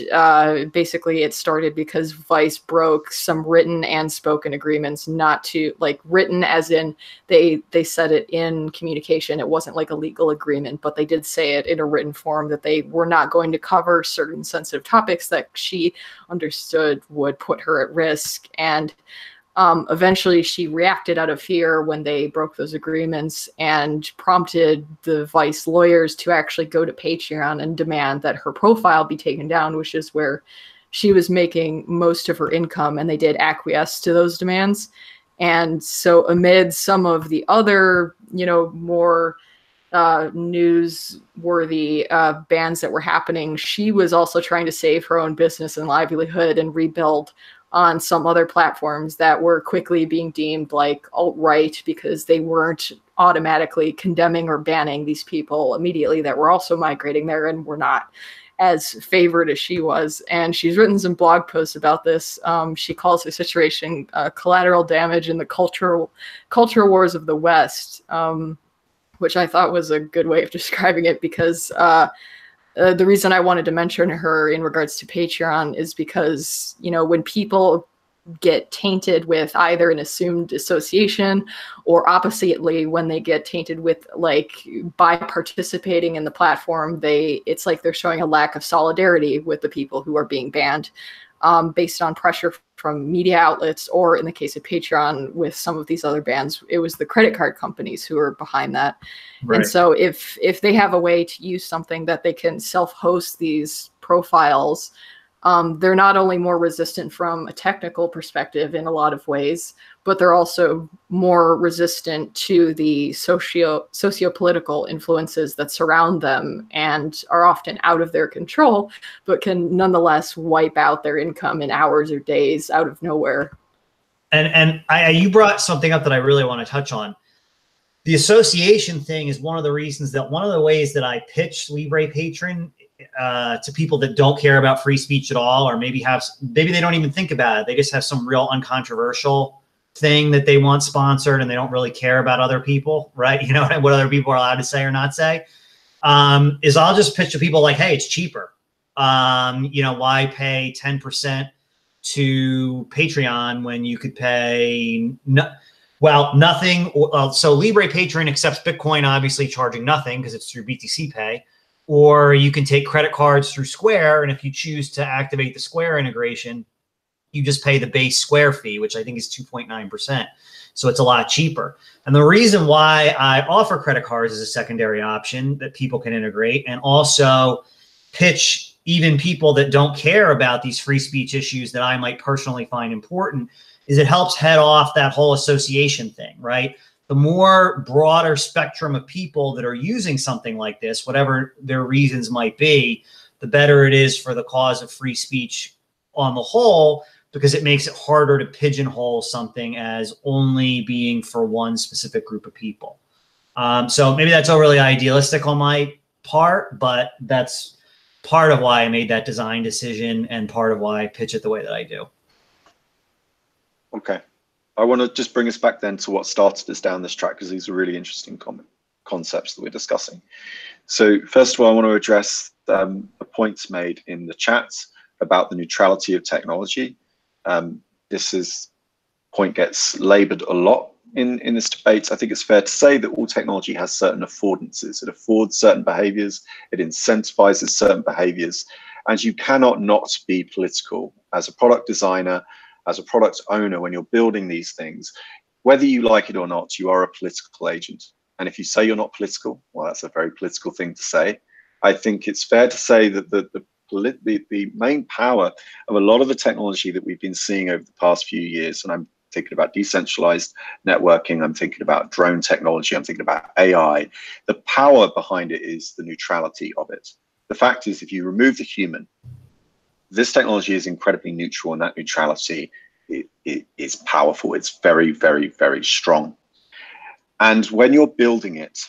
basically it started because Vice broke some written and spoken agreements, not to, like, written as in they said it in communication. It wasn't like a legal agreement, but they did say it in a written form that they were not going to cover certain sensitive topics that she understood would put her at risk. And eventually she reacted out of fear when they broke those agreements and prompted the Vice lawyers to actually go to Patreon and demand that her profile be taken down, which is where she was making most of her income, and they did acquiesce to those demands. And so amid some of the other, more newsworthy bans that were happening, she was also trying to save her own business and livelihood and rebuild on some other platforms that were quickly being deemed like alt-right because they weren't automatically condemning or banning these people immediately that were also migrating there and were not as favored as she was. And she's written some blog posts about this. She calls the situation collateral damage in the culture wars of the West, which I thought was a good way of describing it, because the reason I wanted to mention her in regards to Patreon is because, when people get tainted with either an assumed association or oppositely, when they get tainted with, like, by participating in the platform, it's like they're showing a lack of solidarity with the people who are being banned based on pressure from media outlets, or in the case of Patreon with some of these other bans, it was the credit card companies who are behind that. Right. And so if they have a way to use something that they can self-host these profiles, they're not only more resistant from a technical perspective in a lot of ways, but they're also more resistant to the socio-political influences that surround them and are often out of their control, but can nonetheless wipe out their income in hours or days out of nowhere. And you brought something up that I really want to touch on. The association thing is one of the ways that I pitch LibrePatron to people that don't care about free speech at all, or maybe they don't even think about it. They just have some real uncontroversial thing that they want sponsored, and they don't really care about other people, right? What other people are allowed to say or not say. Is I'll just pitch to people like, hey, it's cheaper. Why pay 10% to Patreon when you could pay nothing? So LibrePatron accepts Bitcoin, obviously charging nothing because it's through BTC Pay. Or you can take credit cards through Square, and if you choose to activate the Square integration, you just pay the base Square fee, which I think is 2.9%. So it's a lot cheaper. And the reason why I offer credit cards as a secondary option that people can integrate, and also pitch even people that don't care about these free speech issues that I might personally find important, is it helps head off that whole association thing, right? The more broader spectrum of people that are using something like this, whatever their reasons might be, the better it is for the cause of free speech on the whole, because it makes it harder to pigeonhole something as only being for one specific group of people. So maybe that's overly idealistic on my part, but that's part of why I made that design decision and part of why I pitch it the way that I do. Okay. I want to just bring us back then to what started us down this track, because these are really interesting concepts that we're discussing. So first of all, I want to address the points made in the chat about the neutrality of technology. This point gets labored a lot in this debate. I think it's fair to say that all technology has certain affordances. It affords certain behaviors, it incentivizes certain behaviors, and you cannot not be political as a product designer, as a product owner. When you're building these things, whether you like it or not, you are a political agent. And if you say you're not political, well, that's a very political thing to say. I think it's fair to say that the the main power of a lot of the technology that we've been seeing over the past few years, and I'm thinking about decentralized networking, I'm thinking about drone technology, I'm thinking about AI. The power behind it is the neutrality of it. The fact is, if you remove the human, this technology is incredibly neutral, and that neutrality is powerful. It's very, very, very strong. And when you're building it,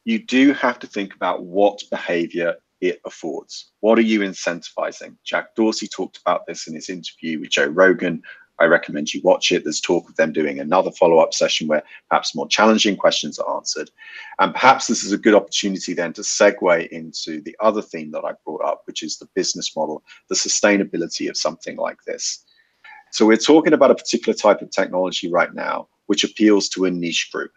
you do have to think about what behavior it affords. What are you incentivizing? Jack Dorsey talked about this in his interview with Joe Rogan. I recommend you watch it. There's talk of them doing another follow-up session where perhaps more challenging questions are answered. And perhaps this is a good opportunity then to segue into the other theme that I brought up, which is the business model, the sustainability of something like this. So we're talking about a particular type of technology right now, which appeals to a niche group.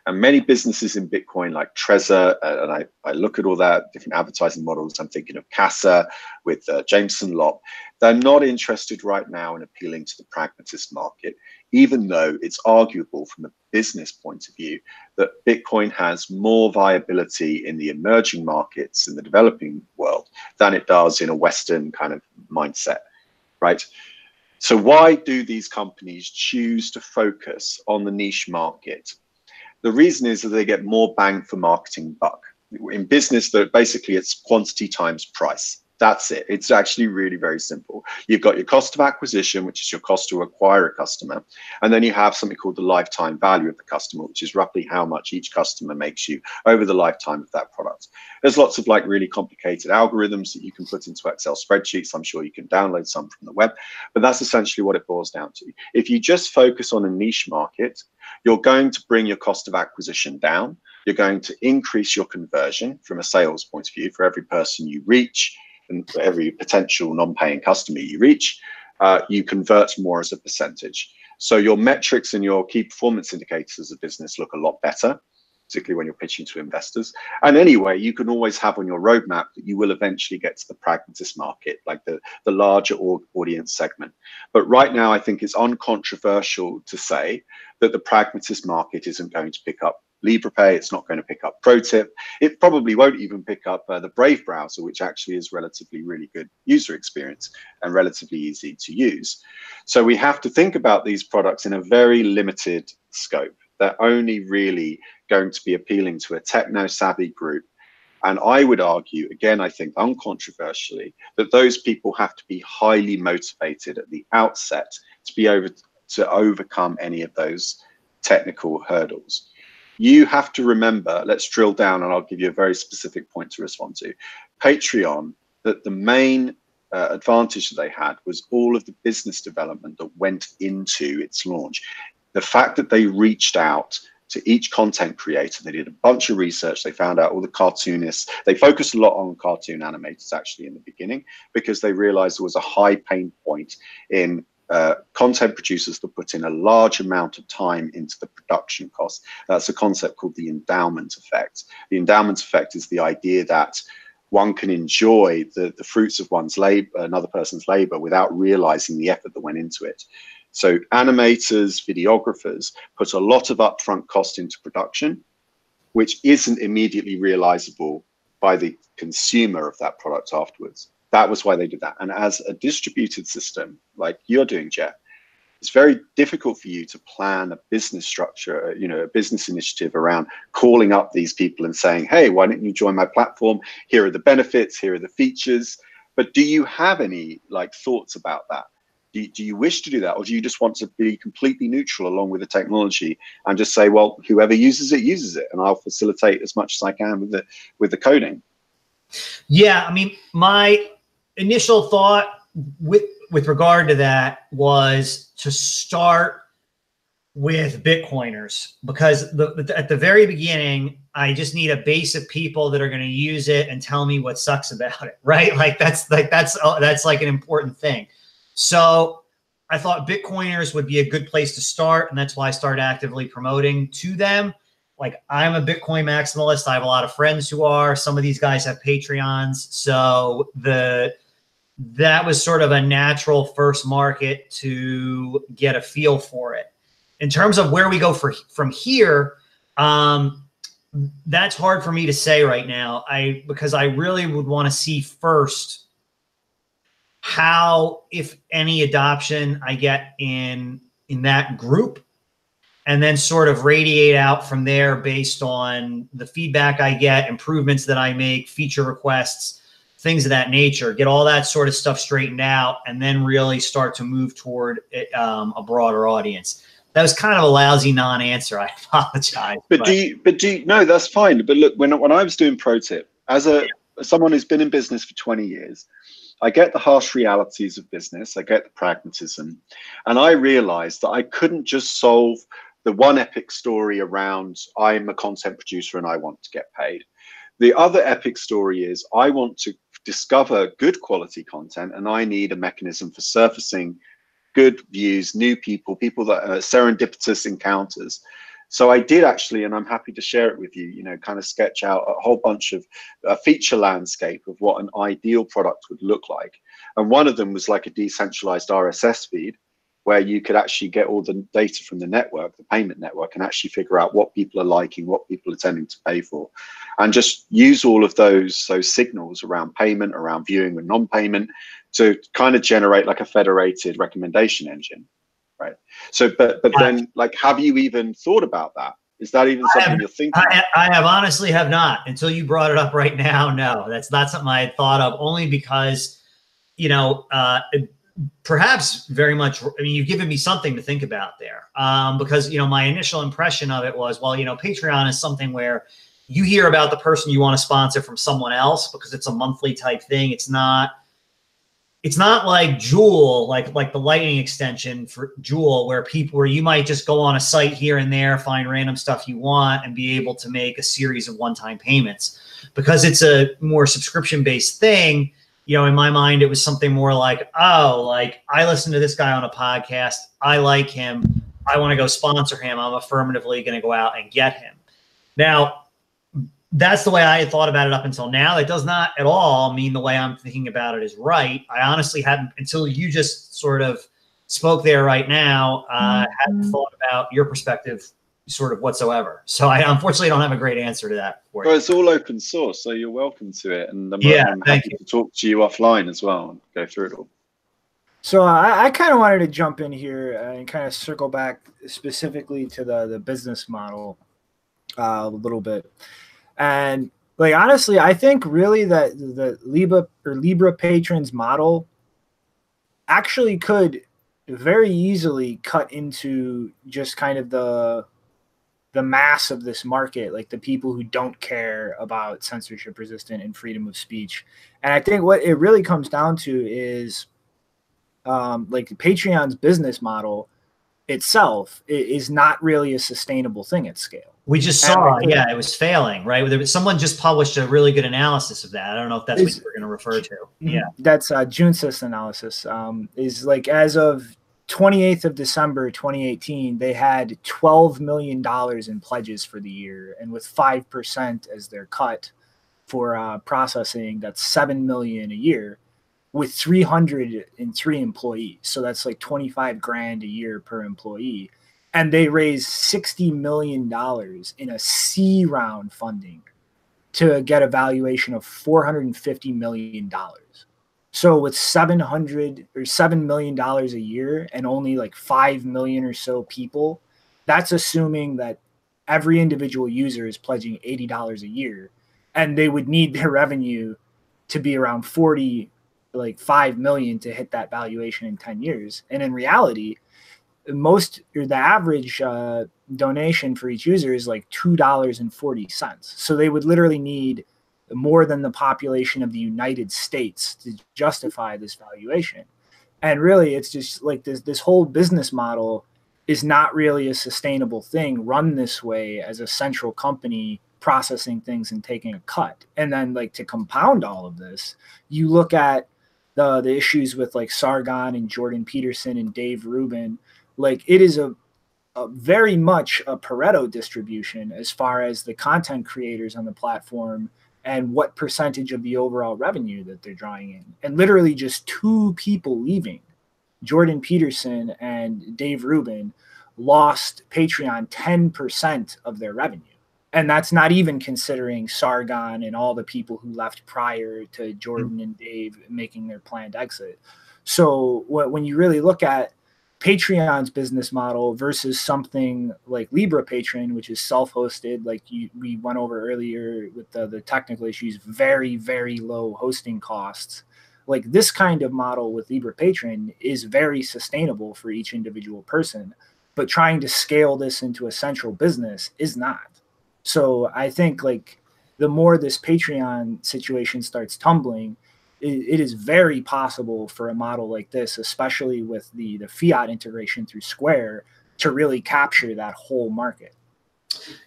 And many businesses in Bitcoin like Trezor, and I look at all that different advertising models. I'm thinking of Casa with Jameson Lopp. They're not interested right now in appealing to the pragmatist market, even though it's arguable from a business point of view that Bitcoin has more viability in the emerging markets in the developing world than it does in a Western kind of mindset, right? So why do these companies choose to focus on the niche market? The reason is that they get more bang for marketing buck. In business, basically it's quantity times price. That's it. It's actually really very simple. You've got your cost of acquisition, which is your cost to acquire a customer. And then you have something called the lifetime value of the customer, which is roughly how much each customer makes you over the lifetime of that product. There's lots of like really complicated algorithms that you can put into Excel spreadsheets. I'm sure you can download some from the web, but that's essentially what it boils down to. If you just focus on a niche market, you're going to bring your cost of acquisition down. You're going to increase your conversion from a sales point of view. For every person you reach and for every potential non-paying customer you reach, you convert more as a percentage. So your metrics and your key performance indicators as a business look a lot better, particularly when you're pitching to investors. And anyway, you can always have on your roadmap that you will eventually get to the pragmatist market, like the larger audience segment. But right now, I think it's uncontroversial to say that the pragmatist market isn't going to pick up LibrePay, it's not going to pick up ProTip. It probably won't even pick up the Brave browser, which actually is relatively really good user experience and relatively easy to use. So we have to think about these products in a very limited scope. They're only really going to be appealing to a techno-savvy group. And I would argue, again, I think uncontroversially, that those people have to be highly motivated at the outset to be able to overcome any of those technical hurdles. You have to remember, let's drill down and I'll give you a very specific point to respond to. Patreon, that the main advantage that they had was all of the business development that went into its launch. The fact that they reached out to each content creator, they did a bunch of research, they found out all the cartoonists, they focused a lot on cartoon animators actually in the beginning because they realized there was a high pain point in content producers that put in a large amount of time into the production cost. That's a concept called the endowment effect. The endowment effect is the idea that one can enjoy the fruits of one's labor, another person's labor, without realizing the effort that went into it. So animators, videographers put a lot of upfront cost into production, which isn't immediately realizable by the consumer of that product afterwards. That was why they did that. And as a distributed system, like you're doing, Jeff, it's very difficult for you to plan a business structure, you know, a business initiative around calling up these people and saying, hey, why don't you join my platform? Here are the benefits, here are the features. But do you have any like thoughts about that? Do you wish to do that? Or do you just want to be completely neutral along with the technology and just say, well, whoever uses it, and I'll facilitate as much as I can with the coding? Yeah, I mean, my initial thought with regard to that was to start with Bitcoiners, because at the very beginning, I just need a base of people that are going to use it and tell me what sucks about it, right? Like that's like an important thing. So I thought Bitcoiners would be a good place to start, and that's why I started actively promoting to them. Like, I'm a Bitcoin maximalist. I have a lot of friends who are. Some of these guys have Patreons, so that was sort of a natural first market to get a feel for it. In terms of where we go from here, that's hard for me to say right now. Because I really would want to see first how, if any, adoption I get in that group, and then sort of radiate out from there based on the feedback I get, improvements that I make, feature requests, things of that nature, get all that sort of stuff straightened out, and then really start to move toward a broader audience. That was kind of a lousy non-answer. I apologize. But do you, no, that's fine. But look, when I was doing Pro Tip, as someone who's been in business for 20 years, I get the harsh realities of business. I get the pragmatism. And I realized that I couldn't just solve the one epic story around I'm a content producer and I want to get paid. The other epic story is I want to discover good quality content, and I need a mechanism for surfacing good views, new people that are serendipitous encounters. So I did actually, and I'm happy to share it with you, you know, kind of sketch out a whole bunch of a feature landscape of what an ideal product would look like. And one of them was like a decentralized RSS feed, where you could actually get all the data from the network, the payment network, and actually figure out what people are liking, what people are tending to pay for, and just use all of those signals around payment, around viewing and non-payment, to kind of generate like a federated recommendation engine, right? So, but then, like, have you even thought about that? Is that even something you're thinking? I have honestly have not, until you brought it up right now. No, that's not something I had thought of, only because, you know, perhaps very much, I mean, you've given me something to think about there, because, you know, my initial impression of it was, well, you know, Patreon is something where you hear about the person you want to sponsor from someone else because it's a monthly type thing. It's not like Jewel, like the Lightning extension for Jewel, where you might just go on a site here and there, find random stuff you want, and be able to make a series of one-time payments. Because it's a more subscription-based thing, you know, in my mind, it was something more like, oh, like, I listen to this guy on a podcast, I like him, I want to go sponsor him, I'm affirmatively going to go out and get him. Now, that's the way I had thought about it up until now. That does not at all mean the way I'm thinking about it is right. I honestly hadn't, until you just sort of spoke there right now, hadn't thought about your perspective sort of whatsoever. So I unfortunately don't have a great answer to that for you. Well, it's all open source, so you're welcome to it. And I'm happy to talk to you offline as well and go through it all. So I kind of wanted to jump in here and kind of circle back specifically to the business model a little bit. And like, honestly, I think really that the LibrePatron's model actually could very easily cut into just kind of the mass of this market, like the people who don't care about censorship resistant and freedom of speech. And I think what it really comes down to is like Patreon's business model itself is not really a sustainable thing at scale. We just saw, it was failing, right? Someone just published a really good analysis of that. I don't know if that's what you were going to refer to. Yeah, that's Junsys analysis. Is like, as of 28th of December 2018, they had $12 million in pledges for the year, and with 5% as their cut for processing, that's $7 million a year, with 303 employees. So that's like 25 grand a year per employee. And they raised $60 million in a C round funding to get a valuation of $450 million. So with $7 million a year and only like 5 million or so people, that's assuming that every individual user is pledging $80 a year, and they would need their revenue to be around 5 million to hit that valuation in 10 years. And in reality, the average donation for each user is like $2.40. So they would literally need more than the population of the United States to justify this valuation. And really, it's just like this whole business model is not really a sustainable thing run this way as a central company processing things and taking a cut. And then, like, to compound all of this, you look at the issues with like Sargon and Jordan Peterson and Dave Rubin. Like, it is a very much a Pareto distribution as far as the content creators on the platform and what percentage of the overall revenue that they're drawing in. And literally just two people leaving, Jordan Peterson and Dave Rubin, lost Patreon 10% of their revenue. And that's not even considering Sargon and all the people who left prior to Jordan and Dave making their planned exit. So when you really look at Patreon's business model versus something like LibrePatron, which is self-hosted, like we went over earlier with the technical issues, very, very low hosting costs. Like this kind of model with LibrePatron is very sustainable for each individual person, but trying to scale this into a central business is not. So I think like the more this Patreon situation starts tumbling, it is very possible for a model like this, especially with the fiat integration through Square, to really capture that whole market.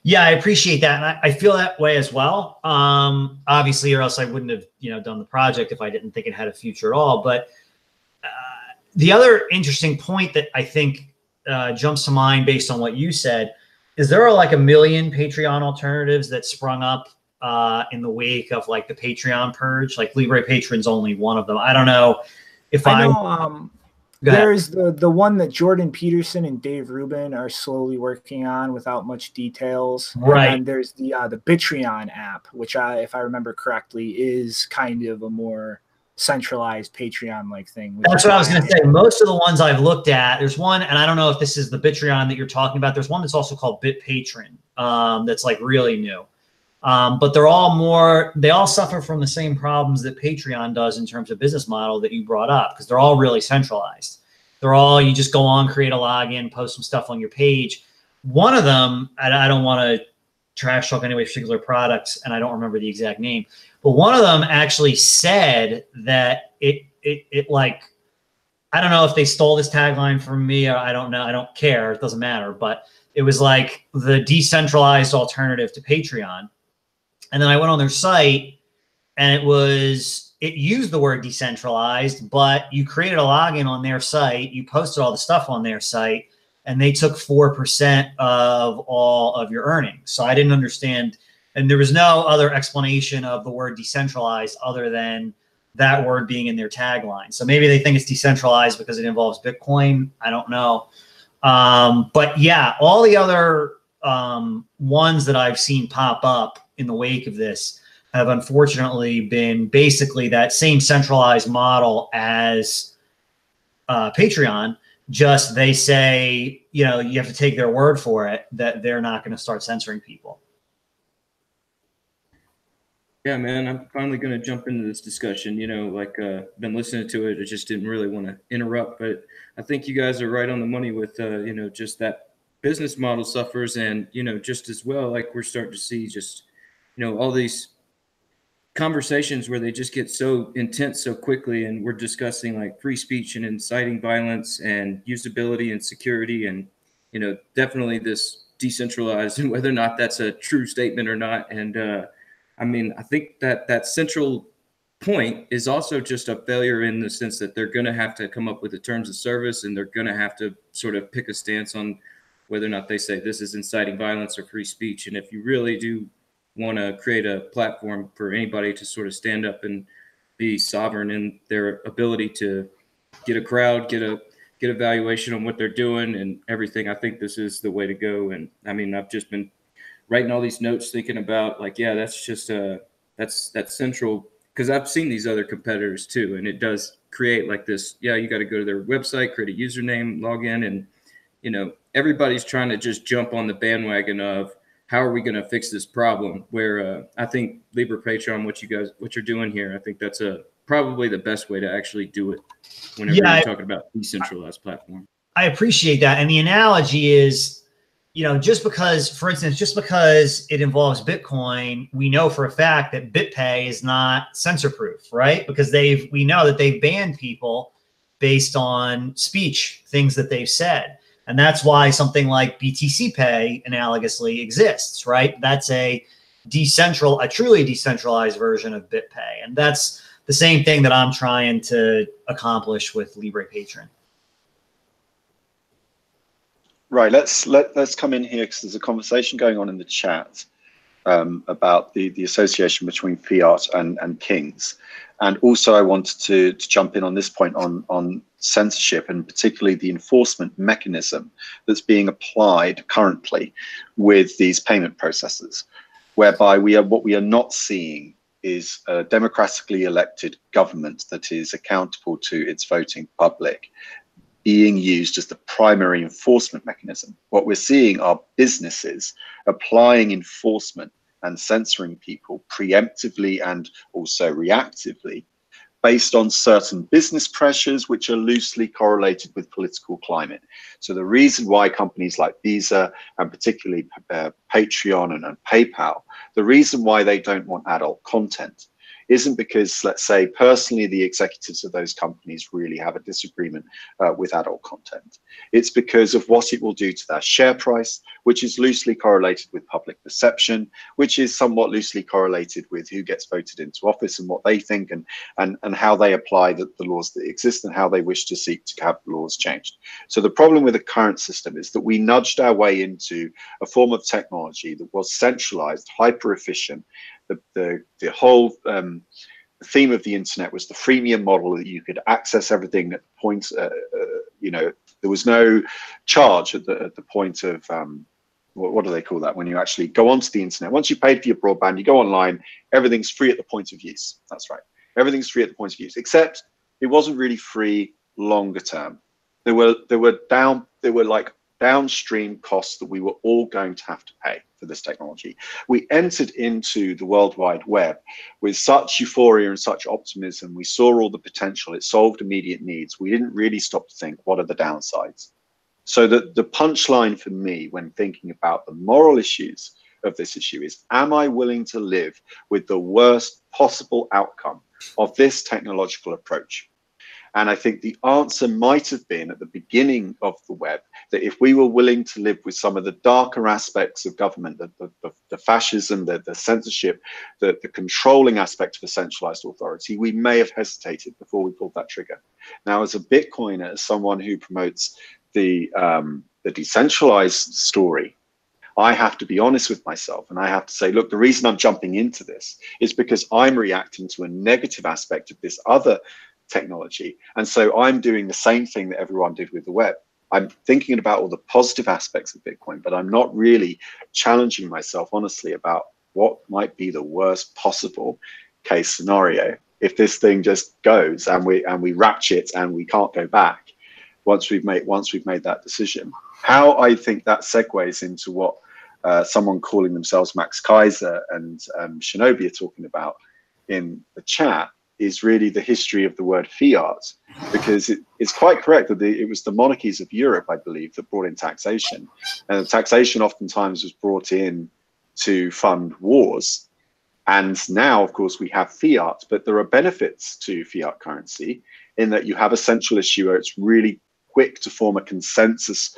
Yeah, I appreciate that. And I feel that way as well. Obviously, or else I wouldn't have, done the project if I didn't think it had a future at all. But the other interesting point that I think jumps to mind based on what you said is there are like a million Patreon alternatives that sprung up in the wake of like the Patreon purge. Like LibrePatron's only one of them. I don't know if I know. There's the one that Jordan Peterson and Dave Rubin are slowly working on without much details. Right. And there's the Bitreon app, which if I remember correctly, is kind of a more centralized Patreon-like thing. That's what I was going to say. Most of the ones I've looked at, there's one, and I don't know if this is the Bitreon that you're talking about. There's one that's also called BitPatron that's like really new. But they're all they all suffer from the same problems that Patreon does in terms of business model that you brought up, because they're all really centralized. They're all, you just go on, create a login, post some stuff on your page. One of them, I don't want to trash talk any particular products, and I don't remember the exact name, but one of them actually said that it like, I don't know if they stole this tagline from me, or I don't know. I don't care. It doesn't matter. But it was like the decentralized alternative to Patreon. And then I went on their site and it used the word decentralized, but you created a login on their site. You posted all the stuff on their site and they took 4% of all of your earnings. So I didn't understand. And there was no other explanation of the word decentralized other than that word being in their tagline. So maybe they think it's decentralized because it involves Bitcoin. I don't know. But yeah, all the other ones that I've seen pop up in the wake of this have unfortunately been basically that same centralized model as Patreon. Just they say, you have to take their word for it that they're not going to start censoring people. Yeah, man, I'm finally going to jump into this discussion. Been listening to it. I just didn't really want to interrupt, but I think you guys are right on the money with, just that business model suffers. And, just as well, like we're starting to see just, all these conversations where they just get so intense so quickly. And we're discussing like free speech and inciting violence and usability and security. And, definitely this decentralized and whether or not that's a true statement or not. And, I think that central point is also just a failure in the sense that they're going to have to come up with the terms of service, and they're going to have to sort of pick a stance on whether or not they say this is inciting violence or free speech. And if you really do want to create a platform for anybody to sort of stand up and be sovereign in their ability to get a crowd, get a valuation on what they're doing and everything, I think this is the way to go. And I've just been writing all these notes thinking about like, yeah, that's just that's central, because I've seen these other competitors too, and it does create like this, yeah, you got to go to their website, create a username, log in, and everybody's trying to just jump on the bandwagon of how are we going to fix this problem, where I think LibrePatron, what you're doing here, I think that's probably the best way to actually do it whenever you're talking about decentralized platform. I appreciate that. And the analogy is, just because, for instance, just because it involves Bitcoin, we know for a fact that BitPay is not censor proof, right? Because we know that they've banned people based on speech, things that they've said. And that's why something like BTC Pay analogously exists, right? That's a truly decentralized version of BitPay. And that's the same thing that I'm trying to accomplish with LibrePatron. Right, let's come in here because there's a conversation going on in the chat about the association between fiat and kings. And also I wanted to jump in on this point on censorship, and particularly the enforcement mechanism that's being applied currently with these payment processors. whereby what we are not seeing is a democratically elected government that is accountable to its voting public being used as the primary enforcement mechanism. What we're seeing are businesses applying enforcement and censoring people preemptively and also reactively based on certain business pressures, which are loosely correlated with political climate. So the reason why companies like Visa and particularly Patreon and PayPal, the reason why they don't want adult content isn't because, let's say, personally, the executives of those companies really have a disagreement with adult content. It's because of what it will do to their share price, which is loosely correlated with public perception, which is somewhat loosely correlated with who gets voted into office and what they think and how they apply the laws that exist and how they wish to seek to have the laws changed. So the problem with the current system is that we nudged our way into a form of technology that was centralized, hyper efficient. The whole theme of the internet was the freemium model, that you could access everything at the point, you know, there was no charge at the point of, what do they call that? When you actually go onto the internet, once you paid for your broadband, you go online, everything's free at the point of use. That's right. Everything's free at the point of use, except it wasn't really free longer term. There were like downstream costs that we were all going to have to pay for this technology. We entered into the World Wide Web with such euphoria and such optimism. We saw all the potential. It solved immediate needs. We didn't really stop to think, what are the downsides? So the punchline for me when thinking about the moral issues of this issue is, am I willing to live with the worst possible outcome of this technological approach? And I think the answer might have been at the beginning of the web that if we were willing to live with some of the darker aspects of government, the fascism, the censorship, the controlling aspect of a centralized authority, we may have hesitated before we pulled that trigger. Now, as a Bitcoiner, as someone who promotes the decentralized story, I have to be honest with myself and I have to say, look, the reason I'm jumping into this is because I'm reacting to a negative aspect of this other technology. And so I'm doing the same thing that everyone did with the web. I'm thinking about all the positive aspects of Bitcoin, but I'm not really challenging myself honestly about what might be the worst possible case scenario if this thing just goes and we ratchet and we can't go back once we've made that decision. How I think that segues into what someone calling themselves Max Kaiser and Shinobi are talking about in the chat is really the history of the word fiat, because it's quite correct that it was the monarchies of Europe, I believe, that brought in taxation. And the taxation oftentimes was brought in to fund wars. And now, of course, we have fiat, but there are benefits to fiat currency in that you have a central issue where it's really quick to form a consensus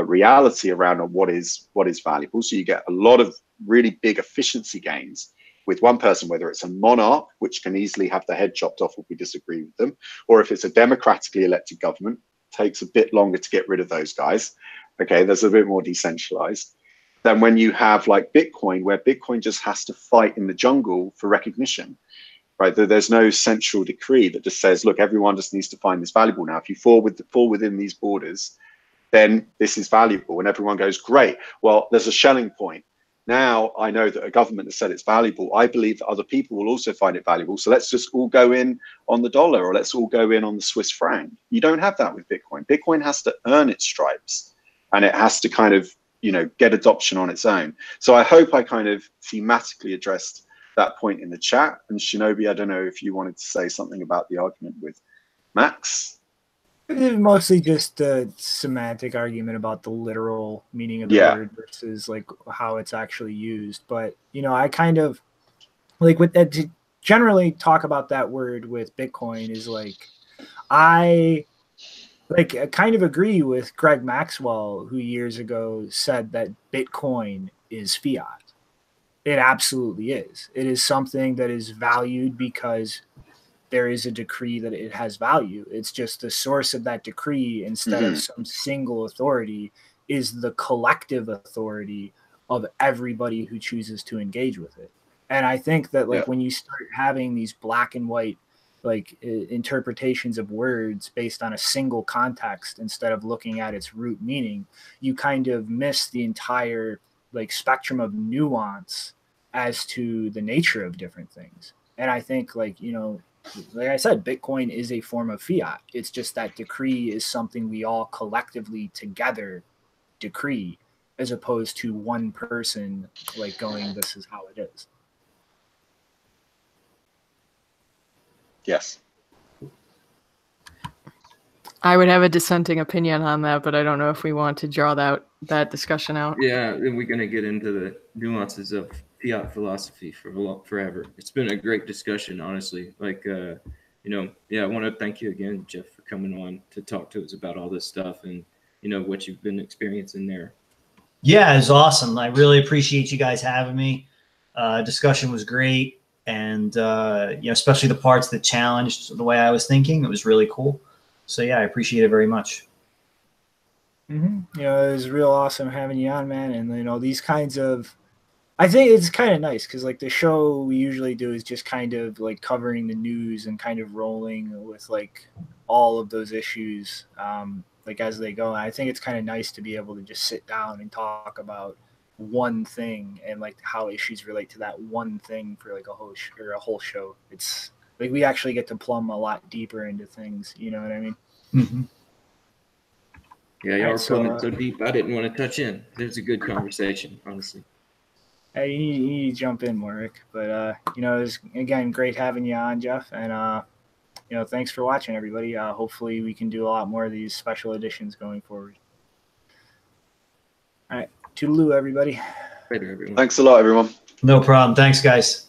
reality around what is valuable. So you get a lot of really big efficiency gains with one person, whether it's a monarch, which can easily have their head chopped off if we disagree with them, or if it's a democratically elected government, takes a bit longer to get rid of those guys. Okay, there's a bit more decentralized. Than when you have like Bitcoin, where Bitcoin just has to fight in the jungle for recognition, right? There's no central decree that just says, look, everyone just needs to find this valuable now. If you fall within these borders, then this is valuable. And everyone goes, great, well, there's a Schelling point. Now I know that a government has said it's valuable. I believe that other people will also find it valuable. So let's just all go in on the dollar, or let's all go in on the Swiss franc. You don't have that with Bitcoin. Bitcoin has to earn its stripes, and it has to kind of, you know, get adoption on its own. So I hope I kind of thematically addressed that point in the chat. And Shinobi, I don't know if you wanted to say something about the argument with Max. Mostly just a semantic argument about the literal meaning of the word versus like how it's actually used. But, you know, I kind of like with that, to generally talk about that word with Bitcoin is like, I kind of agree with Greg Maxwell, who years ago said that Bitcoin is fiat. It absolutely is. It is something that is valued because there is a decree that it has value. It's just the source of that decree, instead of some single authority, is the collective authority of everybody who chooses to engage with it. And I think that like when you start having these black and white like interpretations of words based on a single context instead of looking at its root meaning, you kind of miss the entire like spectrum of nuance as to the nature of different things. And I think, like, you know, like I said, Bitcoin is a form of fiat. It's just that decree is something we all collectively together decree, as opposed to one person like going, this is how it is. Yes. I would have a dissenting opinion on that, but I don't know if we want to draw that discussion out. Yeah, and we're going to get into the nuances of fiat philosophy forever. It's been a great discussion, honestly. Like, you know, yeah, I want to thank you again, Jeff, for coming on to talk to us about all this stuff and, you know, what you've been experiencing there. Yeah, it was awesome. I really appreciate you guys having me. Discussion was great. And, you know, especially the parts that challenged the way I was thinking, it was really cool. So yeah, I appreciate it very much. You know, it was real awesome having you on, man. And, you know, these kinds of, I think it's kind of nice because, like, the show we usually do is just kind of like covering the news and kind of rolling with like all of those issues, like as they go. And I think it's kind of nice to be able to just sit down and talk about one thing and like how issues relate to that one thing for like a whole show. It's like we actually get to plumb a lot deeper into things. You know what I mean? Mm-hmm. Yeah, y'all were pulling it so deep, I didn't want to touch in. It was a good conversation, honestly. Hey, you need to jump in more, Rick. But, you know, it was, again, great having you on, Jeff. And, you know, thanks for watching, everybody. Hopefully we can do a lot more of these special editions going forward. All right. Toodaloo, everybody. Later, everyone. Thanks a lot, everyone. No problem. Thanks, guys.